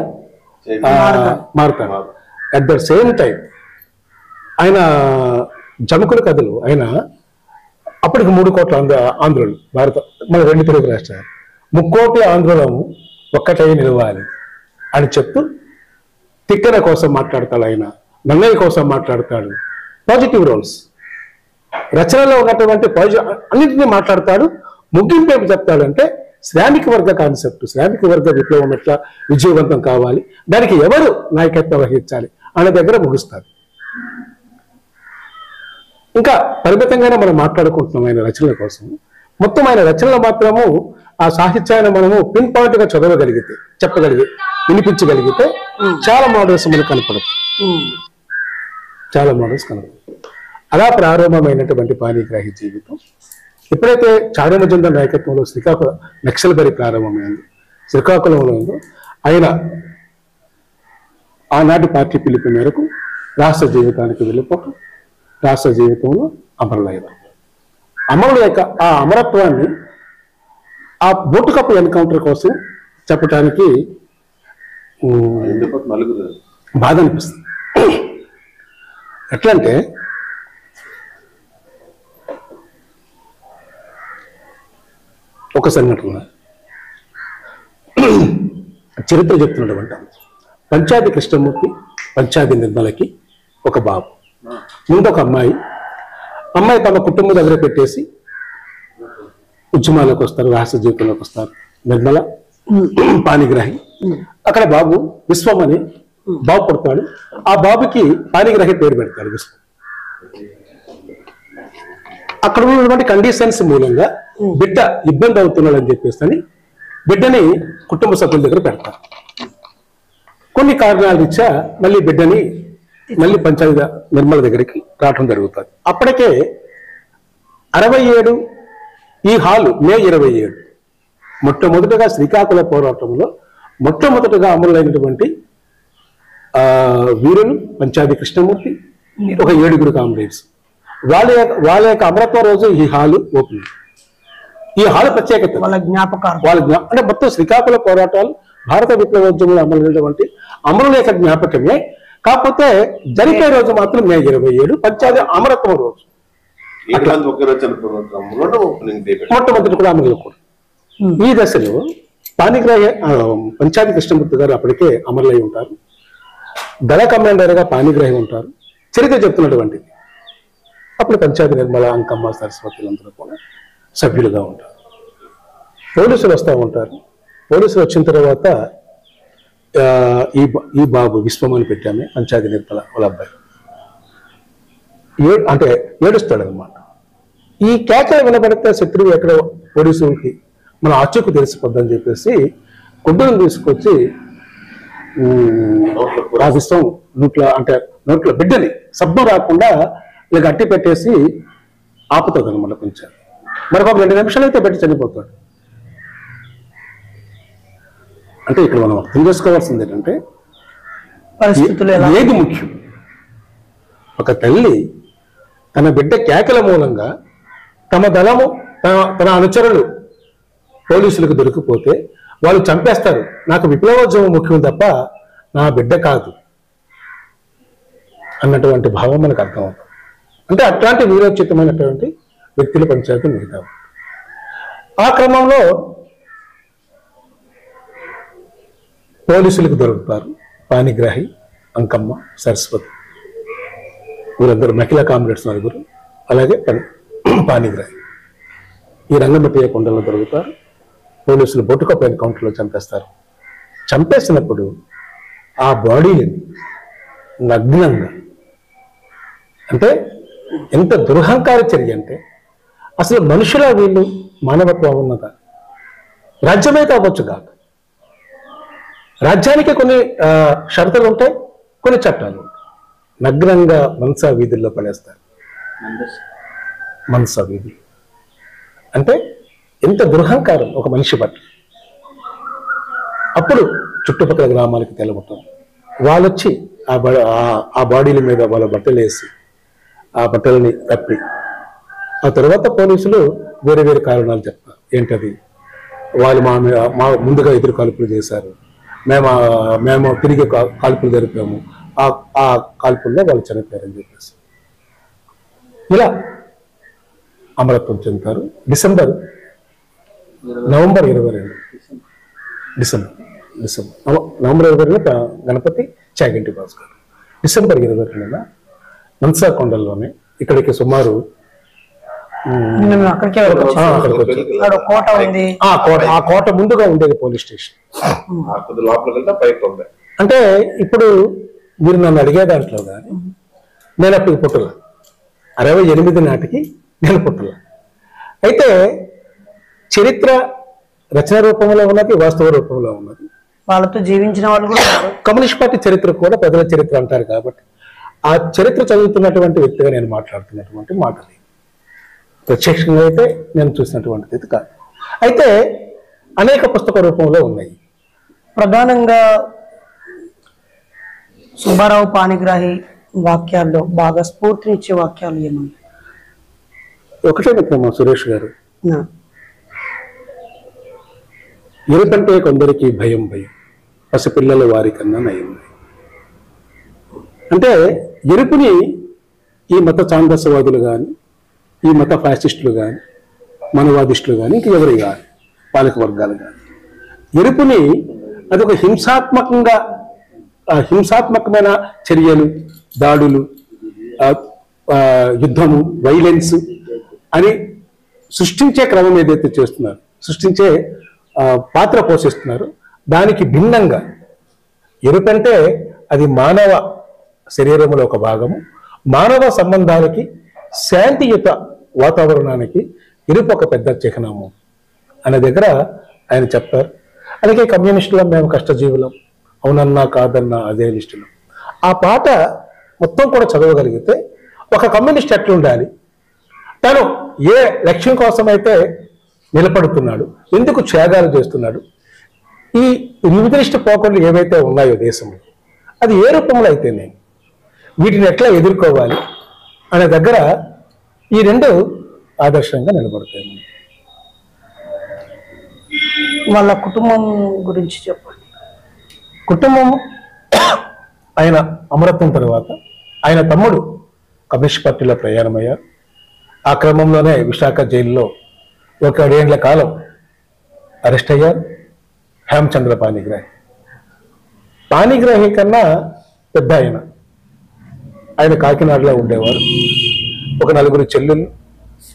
మారుతాడు. అట్ ద సేమ్ టైం ఆయన జముకుల కథలు, ఆయన అప్పటికి 3 కోట్ల ఆంధ్రులు, భారత మన 2 తెలుగు రాష్ట్రాలు, 3 కోట్ల ఆంధ్రులము ఒక్కటై నిలవాలి అని చెప్తూ తిక్కన కోసం మాట్లాడతాడు, ఆయన నన్నయ్య కోసం మాట్లాడతాడు. పాజిటివ్ రోల్స్ రచనలో ఉన్నటువంటి అన్నింటినీ మాట్లాడతాడు. ముగింపు ఏమి చెప్తాడంటే, శ్రామిక వర్గ కాన్సెప్ట్, శ్రామిక వర్గ విప్లవం ఎట్లా విజయవంతం కావాలి, దానికి ఎవరు నాయకత్వం వహించాలి అనే దగ్గర ముగుస్తారు. ఇంకా పరిమితంగానే మనం మాట్లాడుకుంటున్నాం ఆయన రచనల కోసం. మొత్తం ఆయన రచనలు మాత్రము ఆ సాహిత్యాన్ని మనము పిన్ పాయింట్ గా చదవగలిగితే, వినిపించగలిగితే చాలా మోడల్స్ మనకు కనపడతాయి, చాలా మోడల్స్ కనపడతాయి. అలా ప్రారంభమైనటువంటి పాణిగ్రాహి జీవితం ఎప్పుడైతే చారుమజందర్ నాయకత్వంలో శ్రీకాకుళం నక్సల్బరి ప్రారంభమైంది, శ్రీకాకుళంలో ఆయన ఆనాటి పార్టీ పిలుపు మేరకు రాష్ట్ర జీవితానికి వెళ్ళిపోవడం, రాష్ట్ర జీవితంలో అమరులయ్యారు. అమరుల యొక్క ఆ అమరత్వాన్ని ఆ బోటు కప్పు ఎన్కౌంటర్ కోసం చెప్పడానికి బాధ అనిపిస్తుంది. ఎట్లంటే, ఒక సంఘటన చరిత్ర చెప్తున్నటువంటి పంచాది కృష్ణమూర్తి, పంచాది నిర్మలకి ఒక బాబు, ముందు ఒక అమ్మాయి తమ కుటుంబం దగ్గర పెట్టేసి ఉద్యమాలకు వస్తారు, రాష్ట్ర జీవితంలోకి వస్తారు. నిర్మల, పాణిగ్రాహి. అక్కడ బాబు విశ్వం అని బాబు పుడతాడు. ఆ బాబుకి పాణిగ్రాహి పేరు పెడతాడు, విశ్వం. అక్కడ ఉన్నటువంటి కండిషన్స్ మూలంగా బిడ్డ ఇబ్బంది అవుతున్నాడు అని చెప్పేసి అని బిడ్డని కుటుంబ సభ్యుల దగ్గర పెడతారు. కొన్ని కారణాల రీత్యా మళ్ళీ బిడ్డని పంచాయతీ నిర్మల దగ్గరికి రావడం జరుగుతుంది. అప్పటికే 67 ఈ హాలు మే 27 మొట్టమొదటిగా శ్రీకాకుళ పోరాటంలో మొట్టమొదటిగా అమరులైనటువంటి వీరులు పంచాది కృష్ణమూర్తి, ఒక 7 కామ్రేడ్స్. వాళ్ళ యొక్క అమరత్వ రోజు ఈ హాలు ఓపెన్. ఈ హాలు ప్రత్యేకత అంటే మొత్తం శ్రీకాకుళ పోరాటాలు, భారత విప్లవోద్యమంలో అమలైనటువంటి అమరుల యొక్క జ్ఞాపకమే. కాకపోతే జరిగే రోజు మాత్రం మే 27 పంచాది అమరత్వ రోజు. మొట్టమొదటి కూడా అమరులు కూడా. ఈ దశలో పాణిగ్రాహి పంచాది కృష్ణమూర్తి గారు అప్పటికే అమరులై ఉంటారు. దళ కమాండర్ గా పాణిగ్రాహి ఉంటారు. చరిత్ర చెప్తున్నటువంటిది అప్పుడు పంచాయతీ నిర్మల, అంకమ్మ, సరస్వతులందరూ కూడా సభ్యులుగా ఉంటారు. పోలీసులు వస్తూ ఉంటారు. పోలీసులు వచ్చిన తర్వాత ఈ బాబు విశ్వం అని పెట్టామే పంచాయతీ నిర్మల వాళ్ళ అబ్బాయి అంటే ఏడుస్తాడు అనమాట. ఈ కేకలు వినబడితే శత్రువు ఎక్కడ పోలీసులకి మన ఆచూకు తెలిసిపోద్దని చెప్పేసి గుడ్డను తీసుకొచ్చి ఆ విశ్వం నోట్లో బిడ్డని శబ్దం రాకుండా ఇలా గట్టి పెట్టేసి ఆపుతుంది అనమాట. కొంచెం మరొక 2 నిమిషాలు అయితే పెట్టి చనిపోతాడు. అంటే ఇక్కడ మనం అర్థం చేసుకోవాల్సింది ఏంటంటే ఏది ముఖ్యం. ఒక తల్లి తన బిడ్డ కేకల మూలంగా తమ దళము తన అనుచరులు పోలీసులకు దొరికిపోతే వాళ్ళు చంపేస్తారు. నాకు విప్లవోద్యమం ముఖ్యం తప్ప నా బిడ్డ కాదు అన్నటువంటి భావం మనకు అర్థమవుతుంది. అంటే అట్లాంటి వీరోచితమైనటువంటి వ్యక్తుల పంచాయతీ మిగతా. ఆ క్రమంలో పోలీసులకు దొరుకుతారు పాణిగ్రాహి, అంకమ్మ, సరస్వతి, వీరందరూ మహిళా కామ్రేడ్స్ 4, అలాగే పాణిగ్రాహి. ఈ రంగమటయ్య కొండలో దొరుకుతారు. పోలీసులు బొట్టుకప్ప ఎన్కౌంటర్లో చంపేస్తారు. చంపేసినప్పుడు ఆ బాడీని నగ్నంగా, అంటే ఎంత దురహంకార చర్య అంటే అసలు మనుషుల వీళ్ళు మానవత్వం ఉన్నత రాజ్యమైతే అవ్వచ్చు కాదు. రాజ్యానికి కొన్ని షరతులు ఉంటాయి, కొన్ని చట్టాలు ఉంటాయి. నగ్నంగా మనసా వీధుల్లో పడేస్తారు. మనసా వీధి అంటే ఎంత దురహంకారం ఒక మనిషి పట్ల. అప్పుడు చుట్టుపక్కల గ్రామాలకి తెలవటం, వాళ్ళొచ్చి ఆ బాడీల మీద వాళ్ళ బట్టలు వేసి ఆ బట్టలని తప్పి ఆ తర్వాత పోలీసులు వేరే వేరే కారణాలు చెప్తారు. ఏంటది, వాళ్ళు మా ముందుగా ఎదురు కాల్పులు చేశారు, మేము తిరిగి కాల్పులు జరిపాము, ఆ కాల్పుల్లో వాళ్ళు చనిపోయారని చెప్పేసి ఇలా అమరత్వం చెందుతారు. November 22 November 22 Ganapathi Chaganti Bhaskar. December 22న మనసా కొండల్లోనే ఇక్కడికి సుమారు ఆ కోట ముందుగా ఉండేది పోలీస్ స్టేషన్. అంటే ఇప్పుడు మీరు నన్ను అడిగే దాంట్లో కానీ నేను అప్పుడు పుట్టల 68 నాటికి నేను పుట్టల. అయితే చరిత్ర రచన రూపంలో ఉన్నది, వాస్తవ రూపంలో ఉన్నది. వాళ్ళతో జీవించిన వాళ్ళు కూడా కమ్యూనిస్ట్ పార్టీ చరిత్ర కూడా ప్రజల చరిత్ర అంటారు కాబట్టి ఆ చరిత్ర చదువుతున్నటువంటి వ్యక్తిగా నేను మాట్లాడుతున్నటువంటి మాటలు ప్రత్యక్షంగా అయితే నేను చూసినటువంటిది అయితే కాదు. అయితే అనేక పుస్తక రూపంలో ఉన్నాయి. ప్రధానంగా సుబ్బారావు పాణిగ్రాహి వాక్యాల్లో బాగా స్ఫూర్తినిచ్చే వాక్యాలు ఏమన్నా? ఒకటే మిత్రమా సురేష్ గారు, ఎరుపంటే కొందరికి భయం, పసిపిల్లల వారి కన్నా నయం. అంటే ఎరుపుని ఈ మత ఛాందసవాదులు కానీ, ఈ మత ఫ్యాసిస్టులు కానీ, మనవాదిస్టులు కానీ, ఇంక ఎవరు కానీ పాలక వర్గాలు కానీ ఎరుపుని అదొక హింసాత్మకమైన చర్యలు, దాడులు, యుద్ధము, వైలెన్స్ అని సృష్టించే క్రమం ఏదైతే చేస్తున్నారు, సృష్టించే పాత్ర పోషిస్తున్నారు, దానికి భిన్నంగా ఎరుపంటే అది మానవ శరీరంలో ఒక భాగము, మానవ సంబంధాలకి, శాంతియుత వాతావరణానికి ఎరుపు ఒక పెద్ద చిహ్నము అనే దగ్గర ఆయన చెప్తారు. అలాగే కమ్యూనిస్టులం, మేము కష్టజీవులం, అవునన్నా కాదన్నా అదే లిస్టులం. ఆ పాట మొత్తం కూడా చదవగలిగితే ఒక కమ్యూనిస్ట్ ఎట్లుండాలి, తను ఏ లక్ష్యం కోసమైతే నిలబడుతున్నాడు, ఎందుకు త్యాగాలు చేస్తున్నాడు, ఈ రివిజనిస్ట్ పోకడలు ఏవైతే ఉన్నాయో దేశంలో అది ఏ రూపంలో అయితేనే వీటిని ఎట్లా ఎదుర్కోవాలి అనే దగ్గర ఈ రెండు ఆదర్శంగా నిలబడతాయి. వాళ్ళ కుటుంబం గురించి చెప్పండి. కుటుంబం ఆయన అమరత్వం తర్వాత ఆయన తమ్ముడు కమ్యూనిస్ట్ పార్టీలో ప్రయాణమయ్యారు. ఆ క్రమంలోనే విశాఖ జైల్లో 1 ఏళ్ల కాలం అరెస్ట్ అయ్యారు. హేమచంద్ర పాణిగ్రాహి కన్నా పెద్ద ఆయన కాకినాడలో ఉండేవారు. ఒక 4 చెల్లెళ్ళు,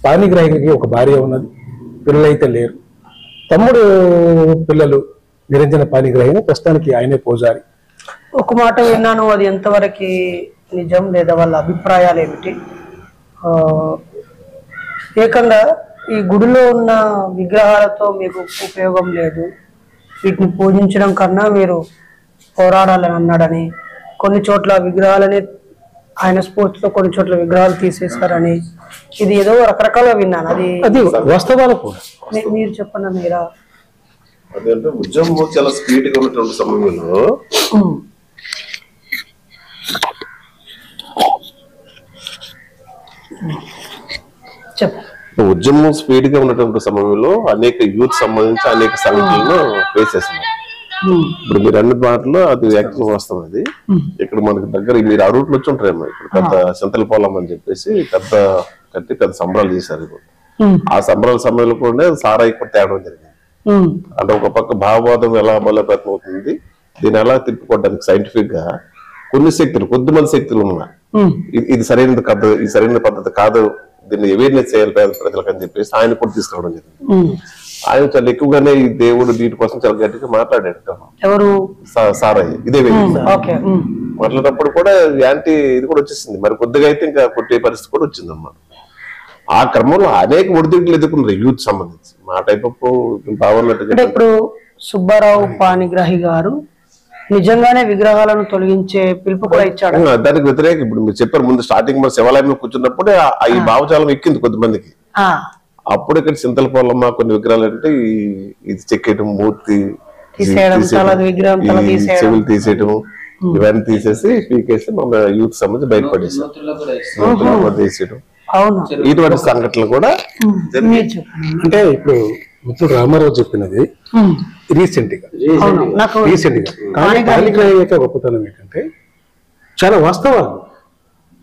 పాణిగ్రాహికి ఒక భార్య ఉన్నది, పిల్లలైతే లేరు. తమ్ముడు పిల్లలు నిరంజన పాణిగ్రాహిని, ప్రస్తుతానికి ఆయనే పూజారి. ఒక మాట విన్నాను, అది ఎంతవరకు నిజం లేదా వాళ్ళ అభిప్రాయాలు ఏమిటి? ఏకంగా ఈ గుడిలో ఉన్న విగ్రహాలతో మీకు ఉపయోగం లేదు, వీటిని పూజించడం కన్నా మీరు పోరాడాలని అన్నాడని, కొన్ని చోట్ల విగ్రహాలని ఆయన స్ఫూర్తితో కొన్ని చోట్ల విగ్రహాలు తీసేస్తారని, ఇది ఏదో రకరకాలుగా విన్నాను. అది వాస్తవాలు కూడా మీరు చెప్పండి మీరా? అదేంటే ఉద్యమం చాలా స్పీడ్ గా ఉన్నటువంటి సమయంలో ఉద్యమం స్పీడ్ గా ఉన్నటువంటి సమయంలో అనేక యూత్ సంబంధించి అనేక సంఘటనలను ఫేస్ చేస్తున్నాం. ఇప్పుడు మీరు అన్ని మాటలు అది యాక్టివ్ వాస్తవం. అది ఇక్కడ మనకి దగ్గర మీరు ఆ రూట్ లో వచ్చి ఉంటారేమో. ఇక్కడ పెద్ద చింతల పొలం అని చెప్పేసి పెద్ద కట్టి పెద్ద సంబరాలు చేశారు. ఆ సంబరాల సమయంలో కూడా సారాయి కూడా తేడం జరిగింది. అంటే ఒక పక్క భావవాదం ఎలా బలోపేతం అవుతుంది, దీన్ని ఎలా తిప్పుకోవడానికి సైంటిఫిక్ గా కొద్దిమంది శక్తులు ఉన్నాయి. ఇది సరైనది కాదు, ఇది సరైన పద్ధతి కాదు, దీన్ని అవేర్నెస్ చేయాలి పేద ప్రజలకు అని చెప్పేసి ఆయన కూడా తీసుకురావడం జరిగింది. ఆయన చాలా ఎక్కువగానే ఈ దేవుడు వీటి కోసం చాలా గట్టిగా మాట్లాడాడు. ఎవరు? సారయ్య. ఇదే మాట్లాడినప్పుడు కూడా యాంటీ ఇది కూడా వచ్చేసింది. మరి కొద్దిగా అయితే ఇంకా కొట్టే పరిస్థితి కూడా వచ్చింది అన్నమాట. ఆ క్రమంలో అనేక ఒడిదుడుకులు ఎదుర్కొన్నారు యూత్ సంబంధించి. మా టైప్ ఆఫ్ బాగున్నట్టు. ఇప్పుడు సుబ్బారావు పాణిగ్రాహి గారు నిజంగానే విగ్రహాలను తొలగించే పిలుపు కూడా ఇచ్చాడు. దానికి వ్యతిరేక ఇప్పుడు మీరు చెప్పారు ముందు స్టార్టింగ్ మన శివాలయంలో కూర్చున్నప్పుడే ఈ భావజాలం ఎక్కింది కొద్దిమందికి. అప్పుడు ఇక్కడ చింతల పొలమ్మ కొన్ని విగ్రహాలు అంటే ఇది చెక్కేయటం, మూర్తి చెవులు తీసేయటం, ఇవన్నీ తీసేసి పీకేసి మన యూత్ సంబంధించి బయటపడేసాం. తీసేయడం ఇటువంటి సంఘటనలు కూడా అంటే ఇప్పుడు మిత్రుడు రామారావు చెప్పినది రీసెంట్ గా యొక్క గొప్పతనం ఏంటంటే చాలా వాస్తవాలు.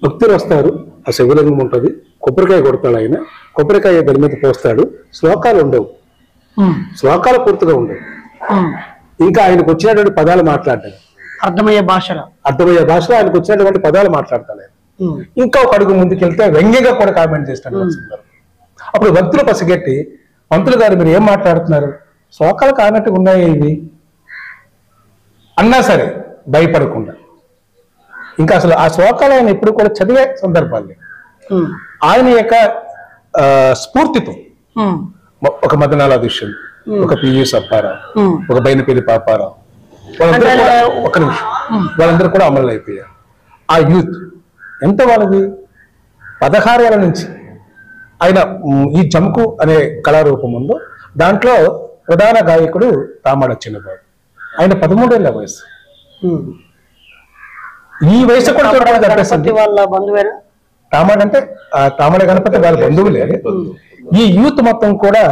భక్తులు వస్తారు, ఆ శివలింగం ఉంటుంది, కొబ్బరికాయ కొడతాడు ఆయన, కొబ్బరికాయ దాని మీద పోస్తాడు, శ్లోకాలు ఉండవు, శ్లోకాలు పూర్తిగా ఉండవు. ఇంకా ఆయనకు వచ్చినటువంటి పదాలు మాట్లాడతాడు, అర్థమయ్యే భాషలో ఆయనకు వచ్చినటువంటి పదాలు మాట్లాడతాడు. ఇంకా ఒక అడుగు ముందుకెళ్తే వ్యంగ్యంగా కూడా కామెంట్ చేస్తాడు. అప్పుడు భక్తులు పసిగట్టి, మంత్రులు గారు మీరు ఏం మాట్లాడుతున్నారు, శ్లోకాలు కానట్టుగా ఉన్నాయి ఇవి అన్నా సరే భయపడకుండా, ఇంకా అసలు ఆ శ్లోకాలు ఆయన ఎప్పుడు కూడా చదివే సందర్భాలు. ఆయన యొక్క స్ఫూర్తితో ఒక మదనాల దుష్యుడు, ఒక పియు అప్పారావు, ఒక బైనపల్లి పాపారావు, ఒక నిమిషం వాళ్ళందరూ కూడా అమలు అయిపోయారు. ఆ యూత్ ఎంత వాళ్ళది 16 ఏళ్ల నుంచి ఆయన ఈ జంకు అనే కళారూపం ఉందో దాంట్లో ప్రధాన గాయకుడు తామడ చిన్నబాబు. ఆయన 13 ఏళ్ల వయసు. ఈ వయసు కూడా వాళ్ళ బంధువేనా తామడ అంటే తామడ గణపతి వాళ్ళ బంధువులే. ఈ యూత్ మొత్తం కూడా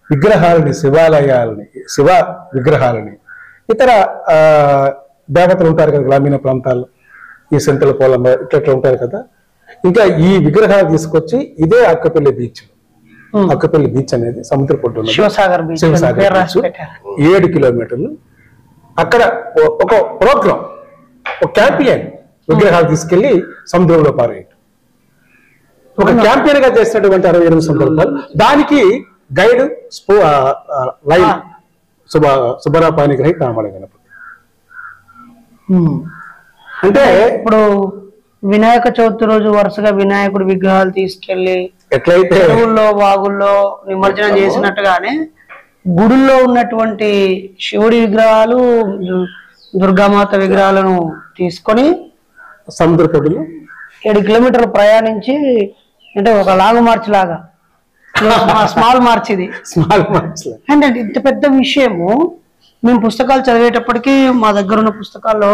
విగ్రహాలని, శివాలయాలని, శివ విగ్రహాలని, ఇతర దేవతలు ఉంటారు కదా గ్రామీణ ప్రాంతాల్లో, ఈ సింతల పొలం ఇట్లా ఉంటారు కదా, ఇంకా ఈ విగ్రహాలు తీసుకొచ్చి ఇదే అక్కపల్లి బీచ్ అనేది సముద్ర పొడ్డు శివసాగర్ బీచ్ 7 కిలోమీటర్లు. అక్కడ ఒక ప్రోగ్రాం, ఒక క్యాంపియన్ విగ్రహాలు తీసుకెళ్లి సముద్రంలో పారేయటం, ఒక క్యాంపియన్ గా చేసినటువంటి 68 సందర్భాలు. దానికి గైడ్ లైన్ సుబ్బారావు పాణిగ్రాహి తామడ గణపతి. అంటే ఇప్పుడు వినాయక చవితి రోజు వరుసగా వినాయకుడి విగ్రహాలు తీసుకెళ్లి ఎట్లయితే చెరువుల్లో, వాగుల్లో నిమజ్జనం చేసినట్టుగానే గుడుల్లో ఉన్నటువంటి శివుడి విగ్రహాలు, దుర్గామాత విగ్రహాలను తీసుకొని సముద్ర పొడ్డులో 7 కిలోమీటర్లు ప్రయాణించి, అంటే ఒక లాంగ్ మార్చ్ లాగా, స్మాల్ మార్చ్ ఇది. అంటే ఇంత పెద్ద విషయము మేము పుస్తకాలు చదివేటప్పటికీ మా దగ్గర ఉన్న పుస్తకాల్లో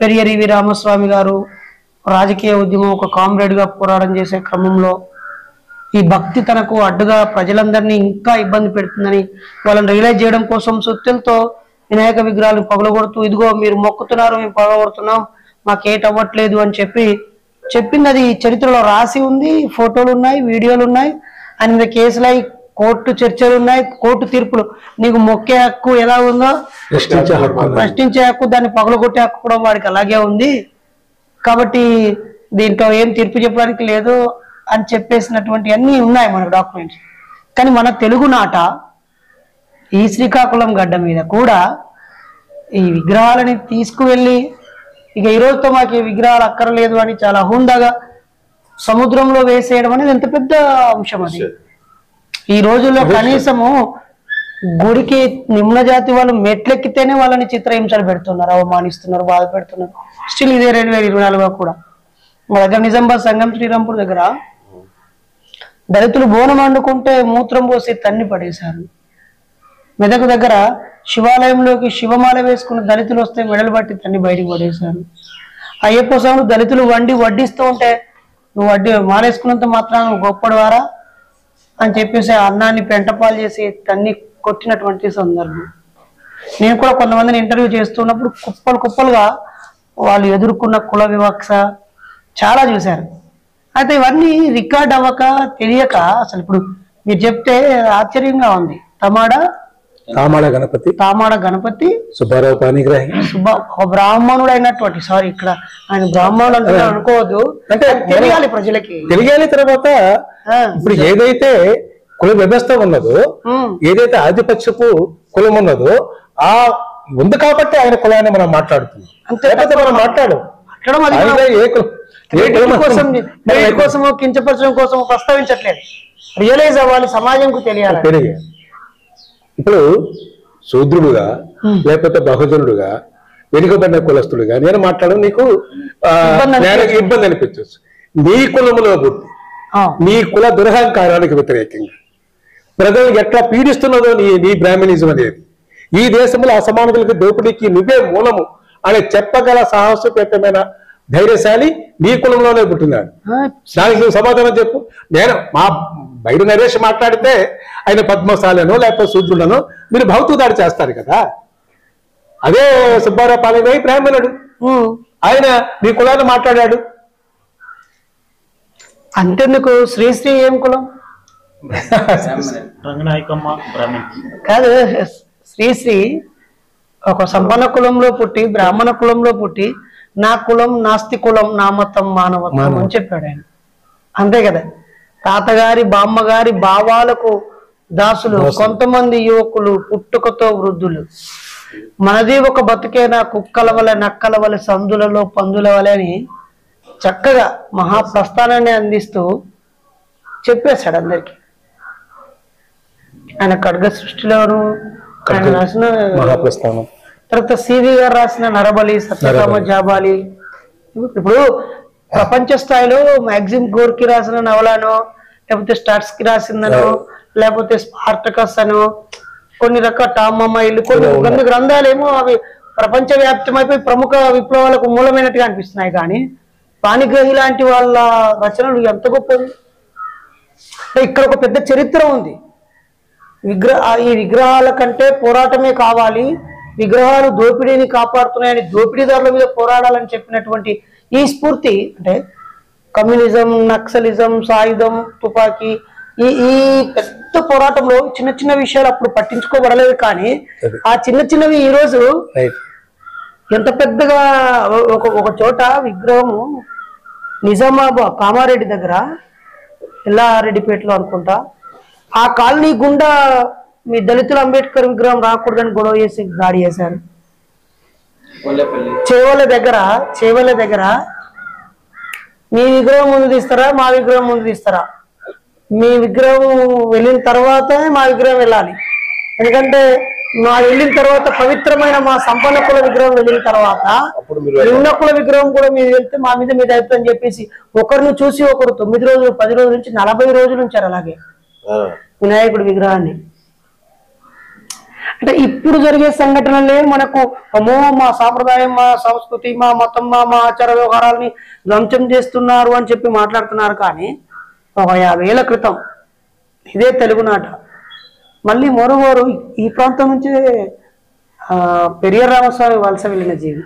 పెరియరివి రామస్వామి గారు రాజకీయ ఉద్యమం ఒక కామ్రేడ్ గా పోరాటం చేసే క్రమంలో ఈ భక్తి తనకు అడ్డుగా ప్రజలందరినీ ఇంకా ఇబ్బంది పెడుతుందని వాళ్ళని రియలైజ్ చేయడం కోసం సుత్తెలతో వినాయక విగ్రహాలను పగలగొడుతూ, ఇదిగో మీరు మొక్కుతున్నారు, మేము పగలగొడుతున్నాం, మాకేట్ అవ్వట్లేదు అని చెప్పింది. అది చరిత్రలో రాసి ఉంది, ఫోటోలు ఉన్నాయి, వీడియోలు ఉన్నాయి, ఆయన మీద కేసులై కోర్టు చర్చలు ఉన్నాయి, కోర్టు తీర్పులు. నీకు మొక్కే హక్కు ఎలా ఉందో ప్రశ్నించే హక్కు, దాన్ని పగలగొట్టే హక్కు కూడా వాడికి అలాగే ఉంది. కాబట్టి దీంట్లో ఏం తీర్పు చెప్పడానికి లేదు అని చెప్పేసినటువంటి అన్నీ ఉన్నాయి మనకు డాక్యుమెంట్స్. కానీ మన తెలుగు నాట ఈ శ్రీకాకుళం గడ్డ మీద కూడా ఈ విగ్రహాలని తీసుకువెళ్ళి ఇక ఈరోజుతో మాకు ఈ విగ్రహాలు అక్కర్లేదు అని చాలా హుందాగా సముద్రంలో వేసేయడం అనేది ఎంత పెద్ద అంశం అది. ఈ రోజుల్లో కనీసము గుడికి నిమ్న జాతి వాళ్ళు మెట్లెక్కితేనే వాళ్ళని చిత్రహింసలు పెడుతున్నారు, అవమానిస్తున్నారు, బాధ పెడుతున్నారు. స్టిల్ ఇదే 2024 కూడా మా దగ్గర నిజామాబాద్ సంగం శ్రీరాంపూర్ దగ్గర దళితులు బోనం వండుకుంటే మూత్రం పోసి తన్ని పడేశారు. మెదక్ దగ్గర శివాలయంలోకి శివమాల వేసుకున్న దళితులు వస్తే మెడలు బట్టి తన్ని బయటికి పడేశారు. అయ్యప్ప స్వాములు దళితులు వడ్డిస్తూ ఉంటే నువ్వు మాలేసుకున్నంత మాత్రం గొప్పవారా అని చెప్పేసి అన్నాన్ని పెంటపాలు చేసి తన్ని కొట్టినటువంటి సందర్భం. నేను కూడా కొంతమందిని ఇంటర్వ్యూ చేస్తున్నప్పుడు కుప్పలుగా వాళ్ళు ఎదుర్కొన్న కుల వివక్ష చాలా చూశారు. అయితే ఇవన్నీ రికార్డ్ అవ్వక తెలియక అసలు ఇప్పుడు మీరు చెప్తే ఆశ్చర్యంగా ఉంది. తామాడ గణపతి సుబ్బారావు పాణిగ్రాహి బ్రాహ్మణుడు అయినటువంటి, సారీ ఇక్కడ ఆయన బ్రాహ్మణుడు అంటే అనుకోవద్దు, అంటే తెలియాలి ప్రజలకి, తెలియాలి. తర్వాత ఇప్పుడు ఏదైతే కుల వ్యవస్థ ఉన్నదో, ఏదైతే ఆధిపత్యపు కులం ఉన్నదో ఆ ఉంది కాబట్టి ఆయన కులాన్ని మనం మాట్లాడుతున్నాం. అంతే మనం మాట్లాడడం కోసమో కించపరచడం కోసం ప్రస్తావించట్లేదు. రియలైజ్ అవ్వాలి, సమాజంకు తెలియాలి. ఇప్పుడు శూద్రుడుగా లేకపోతే బహుజనుడుగా వెనుకబడిన కులస్తుడుగా నేను మాట్లాడడం నీకు ఇబ్బంది అనిపించవచ్చు. నీ కులములో పుట్టి నీ కుల దురహంకారానికి వ్యతిరేకంగా ప్రజలను ఎట్లా పీడిస్తున్నదో నీ బ్రాహ్మణిజం అనేది, ఈ దేశంలో అసమానతలకు దోపిడీకి నువ్వే మూలము అని చెప్పగల సాహసోపేతమైన ధైర్యశాలి నీ కులంలోనే పుట్టినాడు. దానికి నువ్వు సమాధానం చెప్పు. నేను మా బైరు నరేష్ మాట్లాడితే ఆయన పద్మశాలను లేకపోతే శూద్రులను మీరు భౌతిక దాడి చేస్తారు కదా. అదే సుబ్బారావు పాలెం బ్రాహ్మణుడు, ఆయన నీ కులాన్ని మాట్లాడాడు. అంతెందుకు శ్రీశ్రీ ఏం కులం కాదు, శ్రీశ్రీ ఒక సంపన్న కులంలో పుట్టి బ్రాహ్మణ కులంలో పుట్టి నా కులం నాస్తి కులం నా మతం మానవత్వం అని చెప్పాడు ఆయన. అంతే కదా. తాతగారి బామ్మగారి భావాలకు దాసులు కొంతమంది యువకులు పుట్టుకతో వృద్ధులు, మనది ఒక బతుకేనా కుక్కల వలె నక్కల వలె సందులలో పందుల వలె అని చక్కగా మహాప్రస్థానాన్ని అందిస్తూ చెప్పేశాడు అందరికి. ఆయన ఖడ్గ సృష్టిలోను ఆయన రాసిన మహాప్రస్థానం, తర్వాత సివి గారు రాసిన నరబలి, సత్యకామ జాబాలి. ఇప్పుడు ప్రపంచ స్థాయిలో మ్యాగ్జిమ్ గోర్కి రాసిన నవలను, లేకపోతే స్టాట్స్కి రాసిందనో, లేకపోతే స్పార్టకస్ అనో, కొన్ని రకాల టామ్ ఇల్లు, కొన్ని గ్రంథాలేమో అవి ప్రపంచ వ్యాప్తమైపోయి ప్రముఖ విప్లవాలకు మూలమైనట్టుగా అనిపిస్తున్నాయి. కానీ పాణిగ్రాహి లాంటి వాళ్ళ రచనలు ఎంత గొప్పది. ఇక్కడ ఒక పెద్ద చరిత్ర ఉంది. ఈ విగ్రహాల కంటే పోరాటమే కావాలి, విగ్రహాలు దోపిడీని కాపాడుతున్నాయని దోపిడీదారుల మీద పోరాడాలని చెప్పినటువంటి ఈ స్ఫూర్తి, అంటే కమ్యూనిజం, నక్సలిజం, సాయుధం, తుపాకీ, ఈ పెద్ద పోరాటంలో చిన్న చిన్న విషయాలు అప్పుడు పట్టించుకోబడలేదు. కానీ ఆ చిన్న చిన్నవి ఈరోజు ఎంత పెద్దగా ఒక చోట విగ్రహము నిజామాబాద్ కామారెడ్డి దగ్గర ఎల్లారెడ్డిపేటలో అనుకుంటా, ఆ కాలనీ గుండా మీ దళితుల అంబేద్కర్ విగ్రహం రాకూడదని గొడవ చేసి దాడి చేశారు. చేవల దగ్గర మీ విగ్రహం ముందు తీస్తారా మా విగ్రహం ముందు తీస్తారా, మీ విగ్రహం వెళ్ళిన తర్వాతనే మా విగ్రహం వెళ్ళాలి, ఎందుకంటే మా వెళ్ళిన తర్వాత పవిత్రమైన మా సంపన్న కుల విగ్రహం వెళ్ళిన తర్వాత నిమ్న కుల విగ్రహం కూడా మీరు వెళ్తే మా మీద మీద అవుతుంది అని చెప్పేసి ఒకరిని చూసి ఒకరు 9 రోజులు 10 రోజుల నుంచి 40 రోజులు ఉంచారు అలాగే వినాయకుడి విగ్రహాన్ని. అంటే ఇప్పుడు జరిగే సంఘటనలే మనకు అమ్మో మా సాంప్రదాయం, మా సంస్కృతి, మా మతం, మా ఆచార వ్యవహారాలని ధ్వంసం చేస్తున్నారు అని చెప్పి మాట్లాడుతున్నారు. కానీ ఒక 50 ఏళ్ల క్రితం ఇదే తెలుగునాట మళ్ళీ మరోవారు ఈ ప్రాంతం నుంచి పెరియర్ రామస్వామి వలస వెళ్ళిన జీవి,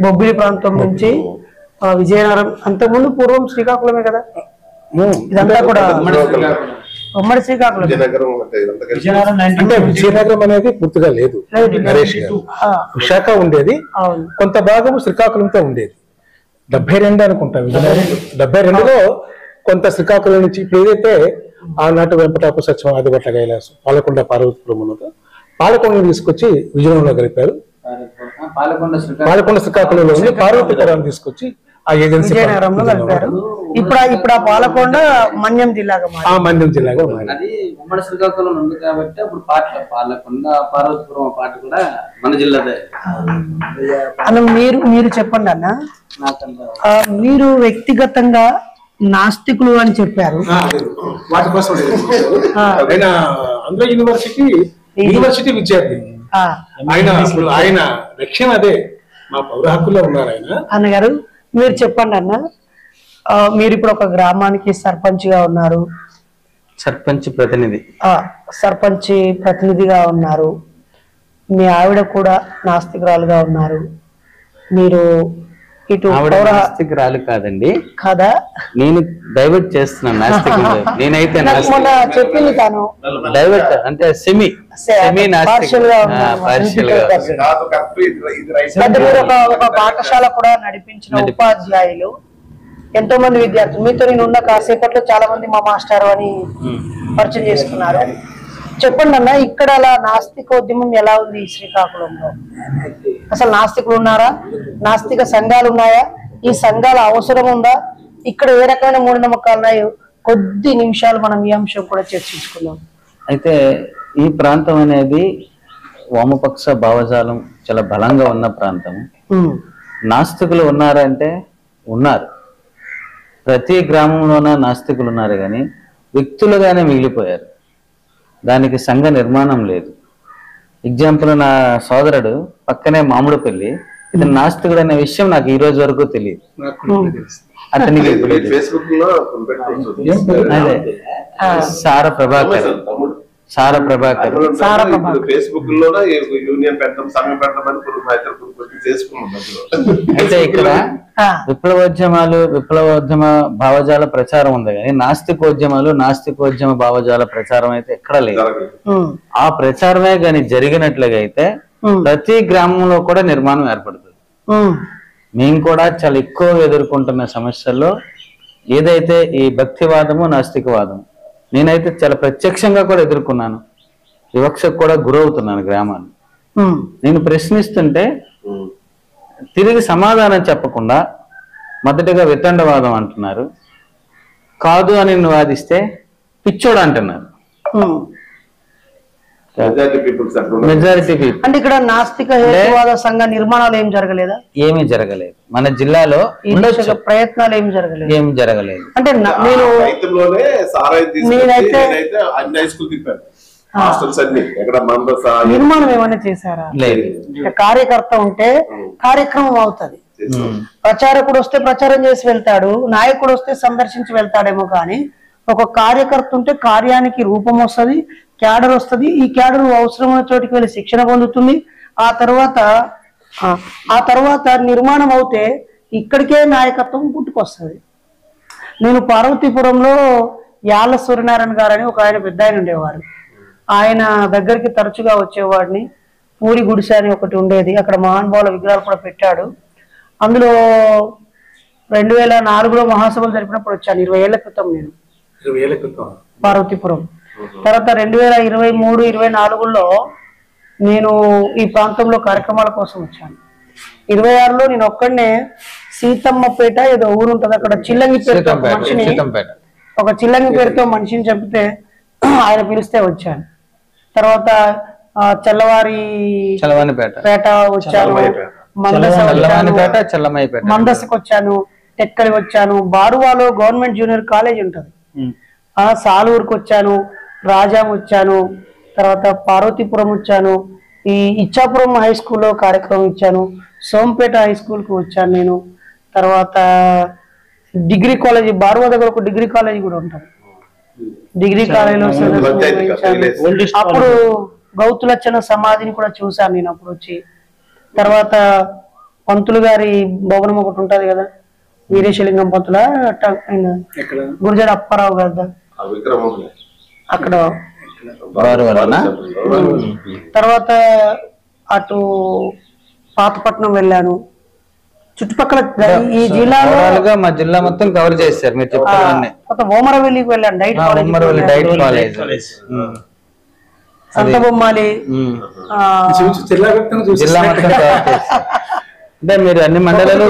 బొబ్బిలి ప్రాంతం నుంచి విజయనగరం, అంతకుముందు పూర్వం శ్రీకాకుళమే కదా, ఇదంతా కూడా ఉమ్మడి శ్రీకాకుళం. అంటే విజయనగరం అనేది పూర్తిగా లేదు నరేష్ గారు, విశాఖ ఉండేది, కొంత భాగం శ్రీకాకుళంతో ఉండేది. 72 అనుకుంటా, 72లో కొంత శ్రీకాకుళం నుంచి ఇప్పుడు ఏదైతే ఆనాటి వెంపటాపు సత్యం ఆదిభట్ల కైలాసం పాలకొండ పార్వతీపురం ఉన్నదో పాలకొండను తీసుకొచ్చి విజయనగరంలో కలిపారు. పాలకొండ శ్రీకాకుళంలో ఉంది, పార్వతీపురాన్ని తీసుకొచ్చి ఆ ఏజెన్సీ విజయనగరంలో కలిపారు. ఇప్పుడు ఆ పాలకొండ మన్యం జిల్లాగా మన్యం జిల్లాగా మారింది. అది ఉమ్మడి శ్రీకాకుళం ఉంది కాబట్టి అప్పుడు పాలకొండ పార్వతీపురం పాట కూడా మన జిల్లాదే. అన్న మీరు చెప్పండి అన్న, మీరు వ్యక్తిగతంగా నాస్తికులు అని చెప్పారు. వాటి కోసం ఆయన ఆంధ్ర యూనివర్సిటీ విద్యార్థి. ఆయన లక్ష్యం అదే, మా పౌర హక్కుల్లో ఉన్నారు ఆయన. అన్నగారు మీరు చెప్పండి అన్న, మీరు ఇప్పుడు ఒక గ్రామానికి సర్పంచ్ గా ఉన్నారు, సర్పంచ్ ప్రతినిధిగా ఉన్నారు, మీ ఆవిడ కూడా నాస్తికురాలుగా ఉన్నారు. మీరు ఇటు నాస్తికురాలు కాదండి కదా, నేను డైవర్ట్ చేస్తున్నాను నాస్తికులు. నేనైతే చెప్పింది తాను డైవర్ట్ అంటే సెమీ పార్షియల్ గా ఒక పాఠశాల కూడా నడిపించిన ఉపాధ్యాయులు, ఎంతో మంది విద్యార్థులు. మీతో నేను ఉన్న కాసేపట్లో చాలా మంది మా మాస్టర్ అని పరిచయం చేసుకున్నారు. చెప్పండి అన్న, ఇక్కడ అలా నాస్తికోద్యమం ఎలా ఉంది శ్రీకాకుళంలో? అసలు నాస్తికులు ఉన్నారా? నాస్తిక సంఘాలు ఉన్నాయా? ఈ సంఘాల అవసరం ఉందా? ఇక్కడ ఏ రకమైన మూఢనమ్మకాలు ఉన్నాయో కొద్ది నిమిషాలు మనం ఈ అంశం కూడా చర్చించుకుందాం. అయితే ఈ ప్రాంతం అనేది వామపక్ష భావజాలం చాలా బలంగా ఉన్న ప్రాంతం. నాస్తికులు ఉన్నారంటే ఉన్నారు, ప్రతి గ్రామంలోన నాస్తికులు ఉన్నారు, కానీ వ్యక్తులుగానే మిగిలిపోయారు. దానికి సంఘ నిర్మాణం లేదు. ఎగ్జాంపుల్, నా సోదరుడు పక్కనే మామిడిపల్లి, ఇతను నాస్తికుడు అనే విషయం నాకు ఈ రోజు వరకు తెలియదు. అతనికి అదే సార ప్రభాకర్ అయితే ఇక్కడ విప్లవోద్యమ భావజాల ప్రచారం ఉంది, కానీ నాస్తికోద్యమ భావజాల ప్రచారం అయితే ఎక్కడ లేదు. ఆ ప్రచారమే కానీ జరిగినట్లుగా అయితే ప్రతి గ్రామంలో కూడా నిర్మాణం ఏర్పడుతుంది. మేము కూడా చాలా ఎక్కువ ఎదుర్కొంటున్న సమస్యల్లో ఏదైతే ఈ భక్తివాదము నాస్తికవాదము, నేనైతే చాలా ప్రత్యక్షంగా కూడా ఎదుర్కొన్నాను. వివక్షకు కూడా గురవుతున్నాను గ్రామాన్ని. నేను ప్రశ్నిస్తుంటే తిరిగి సమాధానం చెప్పకుండా మొదటిగా వితండవాదం అంటున్నారు, కాదు అని వాదిస్తే పిచ్చోడు అంటున్నారు. మెజారిటీ పీపుల్ అంటే ఇక్కడ నాస్తిక హేతువాద సంఘ నిర్మాణాలు ఏం జరగలేదా? ఏమీ జరగలేదు. మన జిల్లాలో ప్రయత్నాలు ఏం జరగలేదు. అంటే నిర్మాణం ఏమైనా చేశారా? కార్యకర్త ఉంటే కార్యక్రమం అవుతుంది. ప్రచారకుడు వస్తే ప్రచారం చేసి వెళ్తాడు, నాయకుడు వస్తే సందర్శించి వెళ్తాడేమో, కానీ ఒక కార్యకర్త ఉంటే కార్యానికి రూపం వస్తుంది, క్యాడర్ వస్తుంది. ఈ క్యాడర్ అవసరమైన చోటికి వెళ్ళి శిక్షణ పొందుతుంది. ఆ తర్వాత నిర్మాణం అవుతే ఇక్కడికే నాయకత్వం పుట్టుకొస్తుంది. నేను పార్వతీపురంలో యాళ్ళ సూర్యనారాయణ గారు అని ఒక ఆయన పెద్ద ఆయన ఉండేవారు. ఆయన దగ్గరికి తరచుగా వచ్చేవాడిని. పూరి గుడిసె అని ఒకటి ఉండేది, అక్కడ మహానుభావుల విగ్రహాలు కూడా పెట్టాడు. అందులో 2004లో మహాసభలు జరిపినప్పుడు వచ్చాను, 20 ఏళ్ల క్రితం. నేను పార్వతీపురం తర్వాత 2023, 2024లో నేను ఈ ప్రాంతంలో కార్యక్రమాల కోసం వచ్చాను. 26లో నేను ఒక్కడనే సీతమ్మపేట ఏదో ఊరు ఉంటుంది, అక్కడ చిల్లంగి పేరుతో మనిషిని చంపితే ఆయన పిలిస్తే వచ్చాను. తర్వాత చల్లవారిపేట వచ్చాను, మందసకు వచ్చాను, టెక్కలి వచ్చాను, బారువాలో గవర్నమెంట్ జూనియర్ కాలేజ్ ఉంటుంది, సాలూరుకు వచ్చాను, రాజాం వచ్చాను, తర్వాత పార్వతీపురం వచ్చాను, ఈ ఇచ్చాపురం హై స్కూల్లో కార్యక్రమం ఇచ్చాను, సోంపేట హై స్కూల్కి వచ్చాను నేను. తర్వాత డిగ్రీ కాలేజీ, బారువా దగ్గర ఒక డిగ్రీ కాలేజీ కూడా ఉంటుంది, డిగ్రీ కాలేజీలో అప్పుడు గౌతులచ్చన సమాధిని కూడా చూశాను నేను అప్పుడు వచ్చి. తర్వాత పంతులు గారి భవనం ఒకటి ఉంటది కదా, వీరేశలింగం పంతుల గురజాడ అప్పారావు గారు అక్కడ. తర్వాత అటు పాతపట్నం వెళ్ళాను, చుట్టుపక్కల ఈ జిల్లాలో మా జిల్లా మొత్తం కవర్ చేశారు మీరు చెప్తారన్నీ. ఓమరవెల్లికి వెళ్ళాను, డైట్ కాలేజ్, సంత బొమ్మాలి, జిల్లా మొత్తం కవర్ చేశారు. అంటే మీరు అన్ని మండలాలు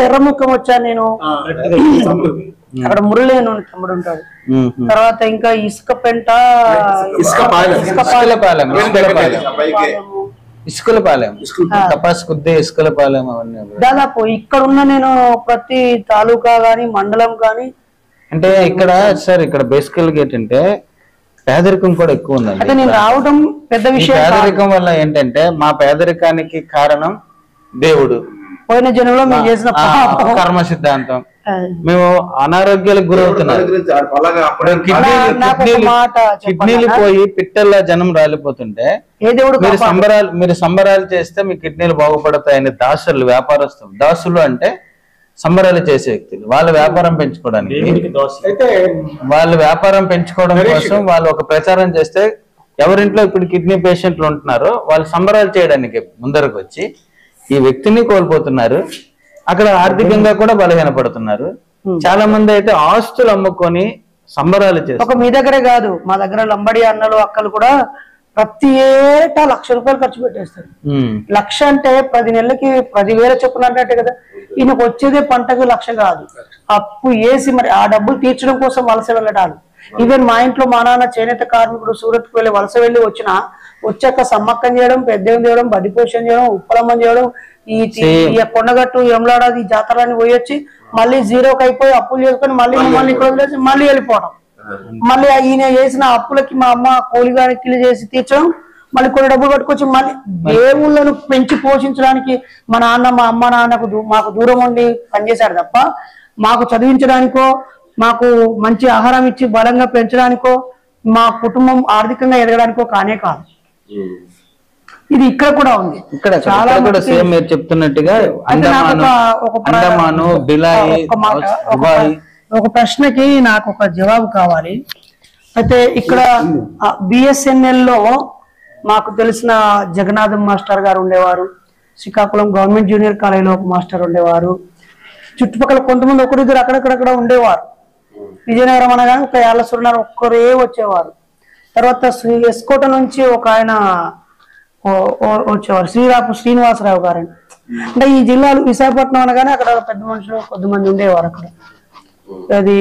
ఎర్రముఖం వచ్చాను నేను, అక్కడ మురళేను తమ్ముడు ఉంటాడు. తర్వాత ఇంకా ఇసుకపెంట, ఇసుకలపాలెం, తపాస్ కుద్దే ఇసుకలపాలెం అవన్నీ దాదాపు ఇక్కడ ఉన్న నేను ప్రతి తాలూకా గాని మండలం గాని. అంటే ఇక్కడ సార్ ఇక్కడ బేసికల్ గా ఏంటంటే పేదరికం కూడా ఎక్కువ ఉందండి. అంటే నేను రావడం పెద్ద విషయం. పేదరికం వల్ల ఏంటంటే మా పేదరికానికి కారణం దేవుడు, పోయిన జనంలో మేము చేసిన కర్మ సిద్ధాంతం. మేము అనారోగ్యాలకు గురవుతున్నారు. కిడ్నీలు పోయి పిట్టల్లా జనం రాలిపోతుంటే మీరు సంబరాలు చేస్తే మీ కిడ్నీలు బాగుపడతాయని దాసులు, వ్యాపారస్తులు, దాసులు అంటే సంబరాలు చేసే వ్యక్తులు, వాళ్ళ వ్యాపారం పెంచుకోవడానికి, వాళ్ళు వ్యాపారం పెంచుకోవడం కోసం వాళ్ళు ఒక ప్రచారం చేస్తే ఎవరింట్లో ఇప్పుడు కిడ్నీ పేషెంట్లు ఉంటున్నారో వాళ్ళు సంబరాలు చేయడానికి ముందరకు వచ్చి ఈ వ్యక్తిని కోల్పోతున్నారు. అక్కడ ఆర్థికంగా కూడా బలహీనపడుతున్నారు. చాలా మంది అయితే ఆస్తులు అమ్ముకొని సంబరాలు చేస్తారు. ఒక మీ దగ్గరే కాదు, మా దగ్గర లంబడి అన్నలు అక్కలు కూడా ప్రతి ఏటా 1,00,000 రూపాయలు ఖర్చు పెట్టేస్తారు. 1,00,000 అంటే 10 నెలలకి 10,000 చొప్పున అంటే కదా. ఈయనకు వచ్చేదే పంటకు 1,00,000 కాదు, అప్పు వేసి మరి ఆ డబ్బులు తీర్చడం కోసం వలస వెళ్ళడాలు. ఈవెన్ మా ఇంట్లో మా నాన్న చేనేత కార్మికుడు సూరత్కు వెళ్ళి వలస వెళ్ళి వచ్చాక సమ్మక్కం చేయడం, పెద్దం చేయడం, బదిపోషణ చేయడం, ఉప్పలమ్మం చేయడం, ఈ కొండగట్టు ఎమలాడాది జాతరని పోయొచ్చి మళ్ళీ జీరోకి అయిపోయి అప్పులు చేసుకొని మళ్ళీ మమ్మల్ని ఇక్కడ వదిలేసి మళ్ళీ వెళ్ళిపోవడం. మళ్ళీ ఈయన చేసిన అప్పులకి మా అమ్మ కూలిగాని కిలి చేసి తీర్చడం, మళ్ళీ కొన్ని డబ్బులు పట్టుకొచ్చి మళ్ళీ దేవుళ్ళను పెంచి పోషించడానికి మా నాన్న మా అమ్మ నాన్నకు మాకు దూరం ఉండి పనిచేశాడు తప్ప మాకు చదివించడానికో మాకు మంచి ఆహారం ఇచ్చి బలంగా పెంచడానికో మా కుటుంబం ఆర్థికంగా ఎదగడానికో కానే కాదు. ఇది ఇక్కడ కూడా ఉంది. ఇక్కడ చాలా కూడా సేమ్ మీరు చెప్తున్నట్టుగా అండమాను, బిలాయి. ఒక ప్రశ్నకి నాకు ఒక జవాబు కావాలి. అయితే ఇక్కడ BSNL లో మాకు తెలిసిన జగన్నాథం మాస్టర్ గారు ఉండేవారు, శ్రీకాకుళం గవర్నమెంట్ జూనియర్ కాలేజీలో ఒక మాస్టర్ ఉండేవారు, చుట్టుపక్కల కొంతమంది ఒకరిద్దరు అక్కడక్కడ ఉండేవారు. విజయనగరం అనగానే ఒక యాళ్ళసూరున్నారు ఒక్కరే వచ్చేవారు. తర్వాత ఎస్కోట నుంచి ఒక ఆయన వచ్చేవారు, శ్రీనివాసరావు గారు. అంటే ఈ జిల్లాలు విశాఖపట్నం అనగానే అక్కడ పెద్ద మనుషులు కొద్దిమంది ఉండేవారు. అక్కడ అది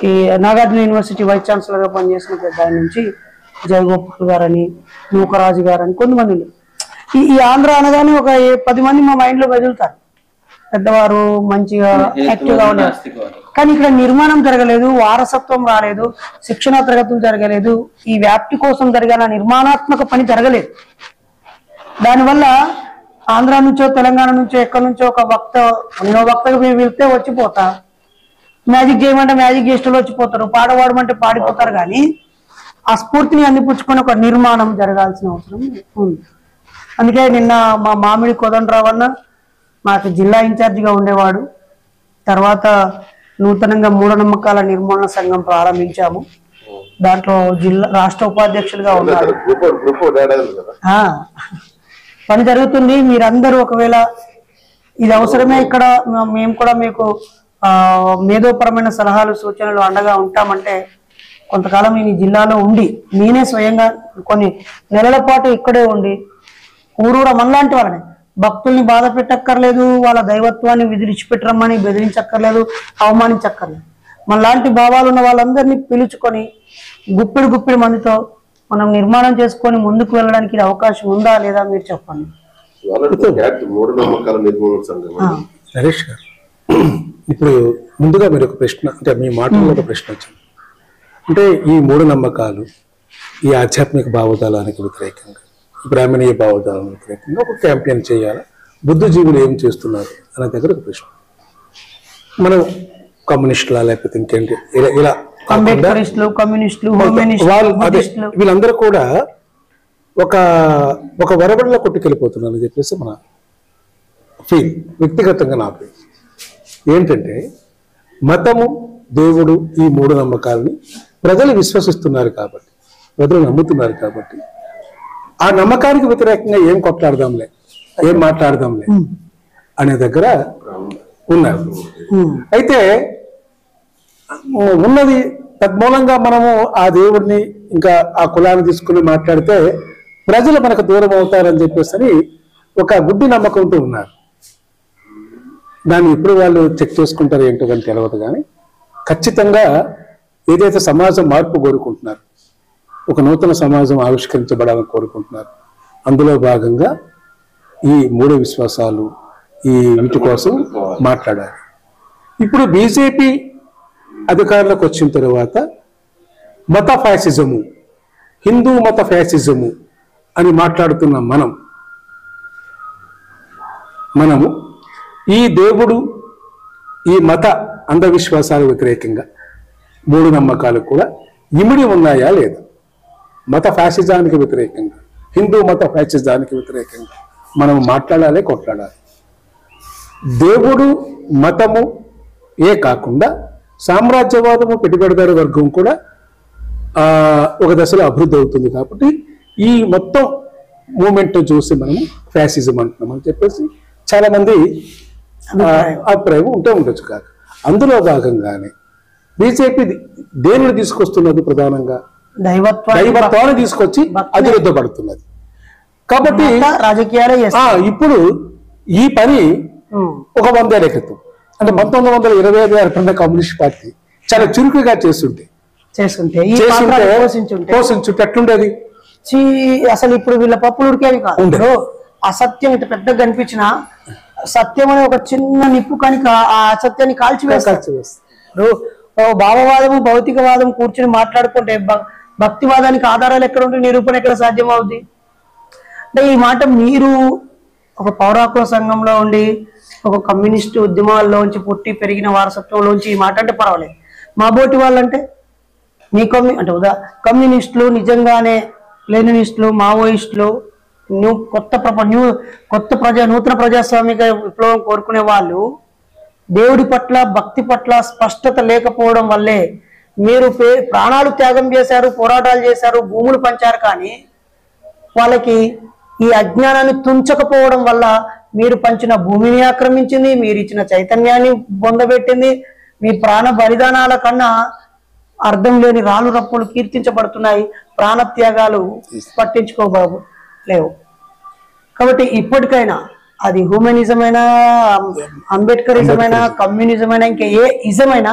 ఈ నాగార్జున యూనివర్సిటీ వైస్ ఛాన్సలర్ గా పనిచేసిన పెద్ద ఆయన నుంచి జయగోపాల్ గారని, నూకరాజు గారని కొంతమంది ఉండేవారు. ఈ ఆంధ్ర అనగానే ఒక 10 మంది మా మైండ్ లో మెదులుతారు, పెద్దవారు మంచిగా యాక్టివ్ గా ఉన్నారు. కానీ ఇక్కడ నిర్మాణం జరగలేదు, వారసత్వం రాలేదు, శిక్షణ తరగతులు జరగలేదు, ఈ వ్యాప్తి కోసం జరిగిన నిర్మాణాత్మక పని జరగలేదు. దానివల్ల ఆంధ్ర నుంచో తెలంగాణ నుంచో ఎక్కడి నుంచో ఒక వక్త, నేను వక్తగా వెళ్తే వచ్చిపోతా, మ్యాజిక్ చేయమంటే మ్యాజిక్ చేసేటోళ్ళు వచ్చిపోతారు, పాట పాడమంటే పాడిపోతారు. కానీ ఆ స్ఫూర్తిని అందిపుచ్చుకొని ఒక నిర్మాణం జరగాల్సిన అవసరం ఉంది. అందుకే నిన్న మా మామిడి కోదండరావు అన్న మాకు జిల్లా ఇన్ఛార్జిగా ఉండేవాడు. తర్వాత నూతనంగా మూఢనమ్మకాల నిర్మూలన సంఘం ప్రారంభించాము. దాంట్లో రాష్ట్ర ఉపాధ్యక్షులుగా ఉన్నారు. పని జరుగుతుంది. మీరందరూ ఒకవేళ ఇది అవసరమే, ఇక్కడ మేము కూడా మీకు మేధోపరమైన సలహాలు సూచనలు అండగా ఉంటామంటే కొంతకాలం నేను ఈ జిల్లాలో ఉండి నేనే స్వయంగా కొన్ని నెలల పాటు ఇక్కడే ఉండి ఊరూర మనలాంటి వాళ్ళని భక్తుల్ని బాధ పెట్టక్కర్లేదు, వాళ్ళ దైవత్వాన్ని విదిలిచిపెట్టరమ్మని బెదిరించక్కర్లేదు, అవమానించక్కర్లేదు. మనలాంటి భావాలు ఉన్న వాళ్ళందరినీ పిలుచుకొని గుప్పిడి మందితో మనం నిర్మాణం చేసుకొని ముందుకు వెళ్ళడానికి ఇది అవకాశం ఉందా లేదా మీరు చెప్పండి. నరేష్ గారు, ఇప్పుడు ముందుగా మీరు ఒక ప్రశ్న, అంటే మీ మాటల్లో ఒక ప్రశ్న వచ్చింది. అంటే ఈ మూఢనమ్మకాలు, ఈ ఆధ్యాత్మిక భావజాలానికి వ్యతిరేకంగా, బ్రాహ్మణీయ భావజాలానికి వ్యతిరేకంగా ఒక క్యాంపెయిన్ చేయాలా, బుద్ధజీవులు ఏం చేస్తున్నారు అనే దగ్గర ఒక ప్రశ్న. మనం కమ్యూనిస్టులా లేకపోతే ఇంకేంటి ఇలా వీళ్ళందరూ కూడా ఒక వరబడిలో కొట్టుకెళ్ళిపోతున్నారు అని చెప్పేసి మన ఫీల్, వ్యక్తిగతంగా నా ఫీల్ ఏంటంటే మతము, దేవుడు, ఈ మూఢనమ్మకాలని ప్రజలు విశ్వసిస్తున్నారు కాబట్టి, ప్రజలు నమ్ముతున్నారు కాబట్టి ఆ నమ్మకానికి వ్యతిరేకంగా ఏం కొట్లాడదాంలే, ఏం మాట్లాడదాంలే అనే దగ్గర ఉన్నారు. అయితే ఉన్నది తద్మూలంగా మనము ఆ దేవుడిని ఇంకా ఆ కులాన్ని తీసుకుని మాట్లాడితే ప్రజలు మనకు దూరం అవుతారని చెప్పేసి ఒక గుడ్డి నమ్మకంతో ఉన్నారు. దాన్ని ఎప్పుడు వాళ్ళు చెక్ చేసుకుంటారు ఏంటో కానీ తెలియదు. కానీ ఖచ్చితంగా ఏదైతే సమాజం మార్పు కోరుకుంటున్నారు, ఒక నూతన సమాజం ఆవిష్కరించబడాలని కోరుకుంటున్నారు, అందులో భాగంగా ఈ మూఢ విశ్వాసాలు ఈ వీటి కోసం మాట్లాడాలి. ఇప్పుడు బీజేపీ అధికారంలోకి వచ్చిన తర్వాత మత ఫ్యాసిజము, హిందూ మత ఫ్యాసిజము అని మాట్లాడుతున్న మనము ఈ దేవుడు ఈ మత అంధవిశ్వాసాల వ్యతిరేకంగా మూఢనమ్మకాలు కూడా ఇమిడి ఉన్నాయా లేదా? మత ఫ్యాసిజానికి వ్యతిరేకంగా, హిందూ మత ఫ్యాసిజానికి వ్యతిరేకంగా మనం మాట్లాడాలి, కొట్లాడాలి. దేవుడు మతము ఏ కాకుండా సామ్రాజ్యవాదము, పెట్టుబడిదారు వర్గం కూడా ఒక దశలో అభివృద్ధి అవుతుంది. కాబట్టి ఈ మొత్తం మూమెంట్ చూసి మనము ఫ్యాసిజం అంటున్నాం అని చెప్పేసి చాలా మంది అభిప్రాయం ఉండొచ్చు కాదు. అందులో భాగంగానే బీజేపీ దేనిని తీసుకొస్తున్నది? ప్రధానంగా దైవత్వాన్ని తీసుకొచ్చి అభివృద్ధపడుతున్నది. కాబట్టి రాజకీయాలే ఇప్పుడు ఈ పని ఒక 100 ఏళ్ల క్రితం అంటే 1925 ఏర్పడిన కమ్యూనిస్ట్ పార్టీ చాలా చురుకుగా చేస్తుంటే పోషించుంటే ఎట్లుండేది? అసలు ఇప్పుడు వీళ్ళ పప్పులు ఉడికేవి కాదు. అసత్యం ఇంత పెద్దగా కనిపించిన సత్యం అనే ఒక చిన్న నిప్పు కనుక ఆ అసత్యాన్ని కాల్చివేస్తారు. భావవాదము భౌతికవాదం కూర్చుని మాట్లాడుకుంటే భక్తివాదానికి ఆధారాలు ఎక్కడ ఉంటే నిరూపణ ఎక్కడ సాధ్యం అవుద్ది? అంటే ఈ మాట మీరు ఒక పౌరాకుల సంఘంలో ఉండి ఒక కమ్యూనిస్టు ఉద్యమాల్లోంచి పుట్టి పెరిగిన వారసత్వంలోంచి ఈ మాట అంటే పర్వాలేదు. మా బోటి వాళ్ళంటే మీ అంటే కమ్యూనిస్టులు నిజంగానే లెనినిస్టులు, మావోయిస్టులు, నూతన ప్రజాస్వామిక విప్లవం కోరుకునే వాళ్ళు దేవుడి పట్ల భక్తి పట్ల స్పష్టత లేకపోవడం వల్లే మీరు ప్రాణాలు త్యాగం చేశారు, పోరాటాలు చేశారు, భూములు పంచారు. కానీ వాళ్ళకి ఈ అజ్ఞానాన్ని తుంచకపోవడం వల్ల మీరు పంచిన భూమిని ఆక్రమించింది, మీరు ఇచ్చిన చైతన్యాన్ని బొందబెట్టింది. మీ ప్రాణ బలిదానాల కన్నా అర్థం లేని రాళ్ళు రప్పులు కీర్తించబడుతున్నాయి, ప్రాణత్యాగాలు పట్టించుకోబాబు లేవు. కాబట్టి ఇప్పటికైనా అది హ్యూమనిజం అయినా, అంబేద్కరిజం అయినా, కమ్యూనిజం అయినా, ఇంకా ఏ ఇజమైనా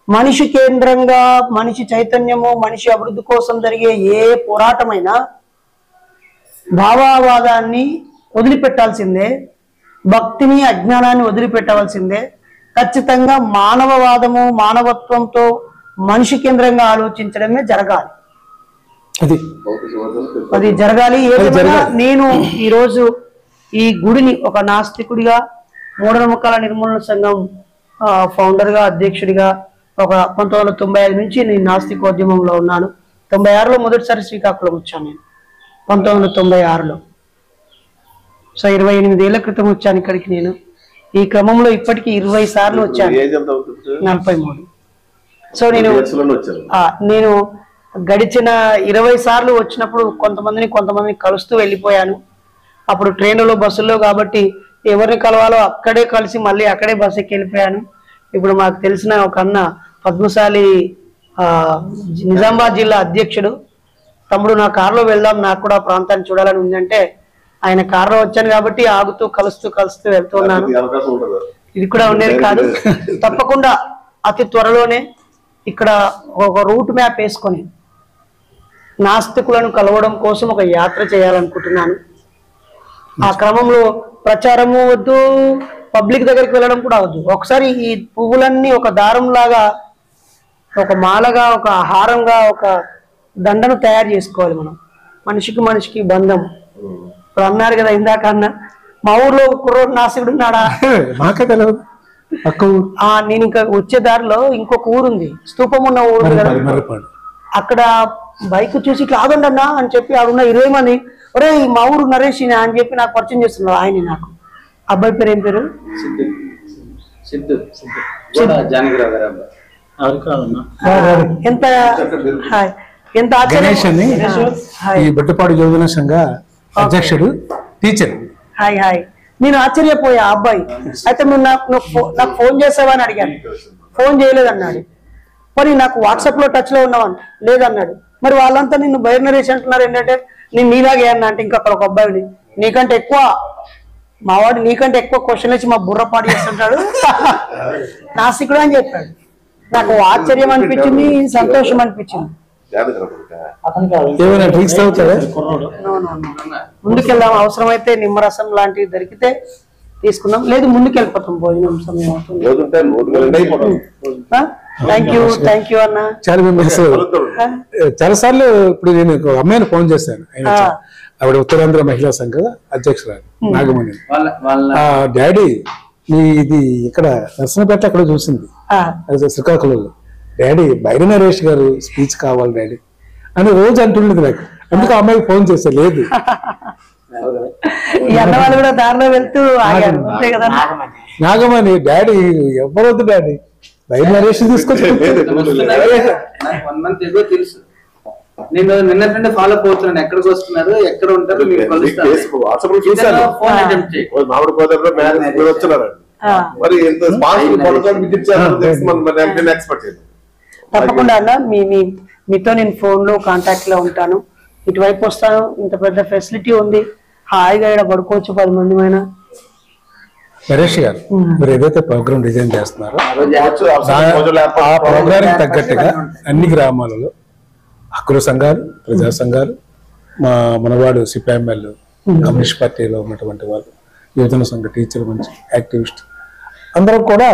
మనిషి కేంద్రంగా, మనిషి చైతన్యము, మనిషి అభివృద్ధి కోసం జరిగే ఏ పోరాటమైనా భావవాదాన్ని వదిలిపెట్టాల్సిందే, భక్తిని అజ్ఞానాన్ని వదిలిపెట్టవలసిందే. ఖచ్చితంగా మానవవాదము, మానవత్వంతో మనిషి కేంద్రంగా ఆలోచించడమే జరగాలి. అది జరగాలి. ఏదైనా నేను ఈరోజు ఈ గుడిని ఒక నాస్తికుడిగా, మూఢనమ్మకాల నిర్మూలన సంఘం ఫౌండర్గా, అధ్యక్షుడిగా ఒక 1995 నుంచి నేను నాస్తికోద్యమంలో ఉన్నాను. 96లో మొదటిసారి శ్రీకాకుళం వచ్చాను నేను, 1996లో. సో 28 ఏళ్ల క్రితం వచ్చాను ఇక్కడికి నేను. ఈ క్రమంలో ఇప్పటికీ 20 సార్లు వచ్చాను. 43. సో నేను గడిచిన 20 సార్లు వచ్చినప్పుడు కొంతమందిని కలుస్తూ వెళ్ళిపోయాను. అప్పుడు ట్రైన్లలో, బస్సుల్లో కాబట్టి ఎవరిని కలవాలో అక్కడే కలిసి మళ్ళీ అక్కడే బస్సు ఎక్కి వెళ్ళిపోయాను. ఇప్పుడు మాకు తెలిసిన ఒక అన్న పద్మశాలి నిజామాబాద్ జిల్లా అధ్యక్షుడు, తమ్ముడు నా కారులో వెళ్దాం, నాకు కూడా ప్రాంతాన్ని చూడాలని ఉందంటే ఆయన కారులో వచ్చాను కాబట్టి ఆగుతూ కలుస్తూ వెళ్తున్నాను. ఇది కూడా ఉండేది కాదు. తప్పకుండా అతి త్వరలోనే ఇక్కడ ఒక రూట్ మ్యాప్ వేసుకొని నాస్తికులను కలవడం కోసం ఒక యాత్ర చేయాలనుకుంటున్నాను. ఆ క్రమంలో ప్రచారము వద్దు, పబ్లిక్ దగ్గరికి వెళ్ళడం కూడా వద్దు. ఒకసారి ఈ పువ్వులన్నీ ఒక దారం లాగా, ఒక మాలగా, ఒక హారంగా, ఒక దండను తయారు చేసుకోవాలి మనం. మనిషికి బంధం. ఇప్పుడు అన్నారు కదా ఇందాక అన్న, మా ఊర్లో కుర్రోడు నాస్తికుడు ఉన్నాడా? నేను ఇంకా వచ్చే దారిలో ఇంకొక ఊరుంది, స్తూపం ఉన్న ఊరు కదా, అక్కడ బైక్ చూసి ఇట్లా ఆగండి అన్నా అని చెప్పి ఆడున్న 20 మంది, ఒరే మా ఊరు నరేష్ అని చెప్పి నాకు పరిచయం చేస్తున్నారు. ఆయన నాకు అబ్బాయి పేరు ఏం పేరు? ఎంత ఎంత గణేష్ అని ఆశ్చర్యం. ఈ బొట్టుపాడు యువజన సంఘ అధ్యక్షుడు, టీచర్. Hi hi. నేను ఆశ్చర్యపోయా ఆ అబ్బాయి. అయితే నువ్వు నాకు ఫోన్ చేసావా అని అడిగాను. ఫోన్ చేయలేదన్నాడు. మరి నాకు వాట్సాప్ లో టచ్ లో ఉన్నావని లేదన్నాడు. మరి వాళ్ళంతా నిన్ను బైర్ నరేష్ అంటున్నారు ఏంటంటే నేను నీలాగే అన్నా అంటే ఇంకా అక్కడ ఒక అబ్బాయిని నీకంటే ఎక్కువ మావాడు నీకంటే ఎక్కువ క్వశ్చన్ వచ్చి మా బుర్ర పాడు చేస్తుంటాడు నాస్తికుడు అని చెప్పాడు. నాకు ఆశ్చర్యం అనిపించింది, సంతోషం అనిపించింది. ఏమైనా డ్రింక్స్ తాగుతారా? ముందుకెళ్దాం, అవసరమైతే నిమ్మరసం లాంటివి దొరికితే తీసుకుందాం, లేదు ముందుకెళ్ళిపోతాం, భోజనం సమయం అవుతుంది. థ్యాంక్ యూ అన్న. చాలా సార్లు ఇప్పుడు నేను ఒక అమ్మాయిని ఫోన్ చేశాను. ఆవిడ ఉత్తరాంధ్ర మహిళా సంఘ అధ్యక్షురాలు నాగమణి. డాడీ ఇది ఇక్కడ నర్సనపేట అక్కడ చూసింది శ్రీకాకుళంలో. డాడీ బైరి నరేష్ గారు స్పీచ్ కావాలి డాడీ అని రోజు అంటుండేది నాకు. అందుకు అమ్మాయికి ఫోన్ చేస్తా, లేదు ఈ అన్న వాళ్ళు కూడా దారిలో వెళ్తూ ఆగారు అంతే కదా. నాగమణి డాడీ ఎవరొద్దు డాడీ బైరి నరేష్ తీసుకొచ్చి తెలుసు. నేను నిన్నట్టుండే ఫాలో అప్ అవుతున్నాను, ఎక్కడికి వస్తున్నారు, ఎక్కడ ఉంటారు, తప్పకుండా అన్న. మీతో నేను ఫోన్ లో కాంటాక్ట్ లో ఉంటాను. ఇటువైపు వస్తాను, ఇంత పెద్ద ఫెసిలిటీ ఉంది, హాయిగా ఇక్కడ పడుకోవచ్చు 10 మంది అయినా. నరేష్ గారు మీరు ఏదైతే ప్రోగ్రామ్ డిజైన్ చేస్తున్నారో ఆ ప్రోగ్రామ్ తగ్గట్టుగా అన్ని గ్రామాలలో హక్కుల సంఘాలు, ప్రజా సంఘాలు, మనవాడు సిపిఎంఎల్, కమ్యూనిస్ట్ పార్టీలో ఉన్నటువంటి వాళ్ళు, యువజన సంఘ టీచర్, మంచి యాక్టివిస్ట్ అందరూ కూడా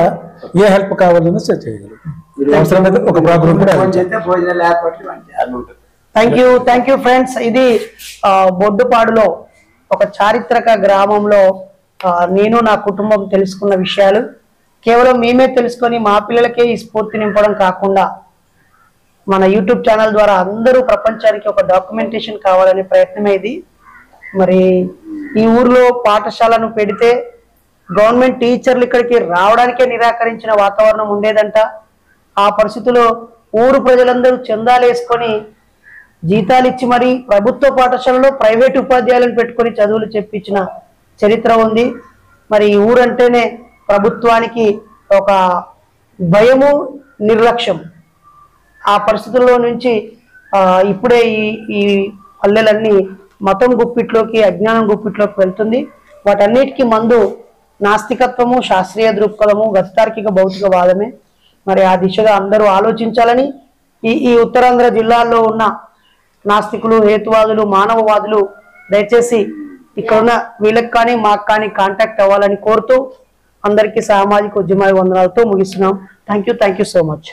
ఏ హెల్ప్ కావాలన్నా చేయగలరు. అవసరమైతే ఒక ప్రోగ్రామ్ కూడా. Thank you friends. ఇది బొడ్డుపాడులో ఒక చారిత్రక గ్రామంలో నేను నా కుటుంబం తెలుసుకున్న విషయాలు. కేవలం మేమే తెలుసుకొని మా పిల్లలకే ఈ స్ఫూర్తి నింపడం కాకుండా మన యూట్యూబ్ ఛానల్ ద్వారా అందరూ ప్రపంచానికి ఒక డాక్యుమెంటేషన్ కావాలనే ప్రయత్నమే ఇది. మరి ఈ ఊర్లో పాఠశాలను పెడితే గవర్నమెంట్ టీచర్లు ఇక్కడికి రావడానికే నిరాకరించిన వాతావరణం ఉండేదంట. ఆ పరిస్థితిలో ఊరు ప్రజలందరూ చందాలు వేసుకొని జీతాలు ఇచ్చి మరి ప్రభుత్వ పాఠశాలలో ప్రైవేట్ ఉపాధ్యాయులను పెట్టుకొని చదువులు చెప్పించిన చరిత్ర ఉంది. మరి ఈ ఊరంటేనే ప్రభుత్వానికి ఒక భయము, నిర్లక్ష్యం. ఆ పరిస్థితుల్లో నుంచి ఇప్పుడే ఈ పల్లెలన్నీ మతం గుప్పిట్లోకి, అజ్ఞానం గుప్పిట్లోకి వెళ్తుంది. వాటన్నిటికీ మందు నాస్తికత్వము, శాస్త్రీయ దృక్పథము, గతితార్కిక భౌతికవాదమే. మరి ఆ దిశగా అందరూ ఆలోచించాలని ఈ ఉత్తరాంధ్ర జిల్లాల్లో ఉన్న నాస్తికులు, హేతువాదులు, మానవవాదులు దయచేసి ఇక్కడున్న వీళ్ళకి కానీ మాకు కానీ కాంటాక్ట్ అవ్వాలని కోరుతూ అందరికీ సామాజిక ఉద్యమ వందనాలతో ముగిస్తున్నాం. Thank you so much.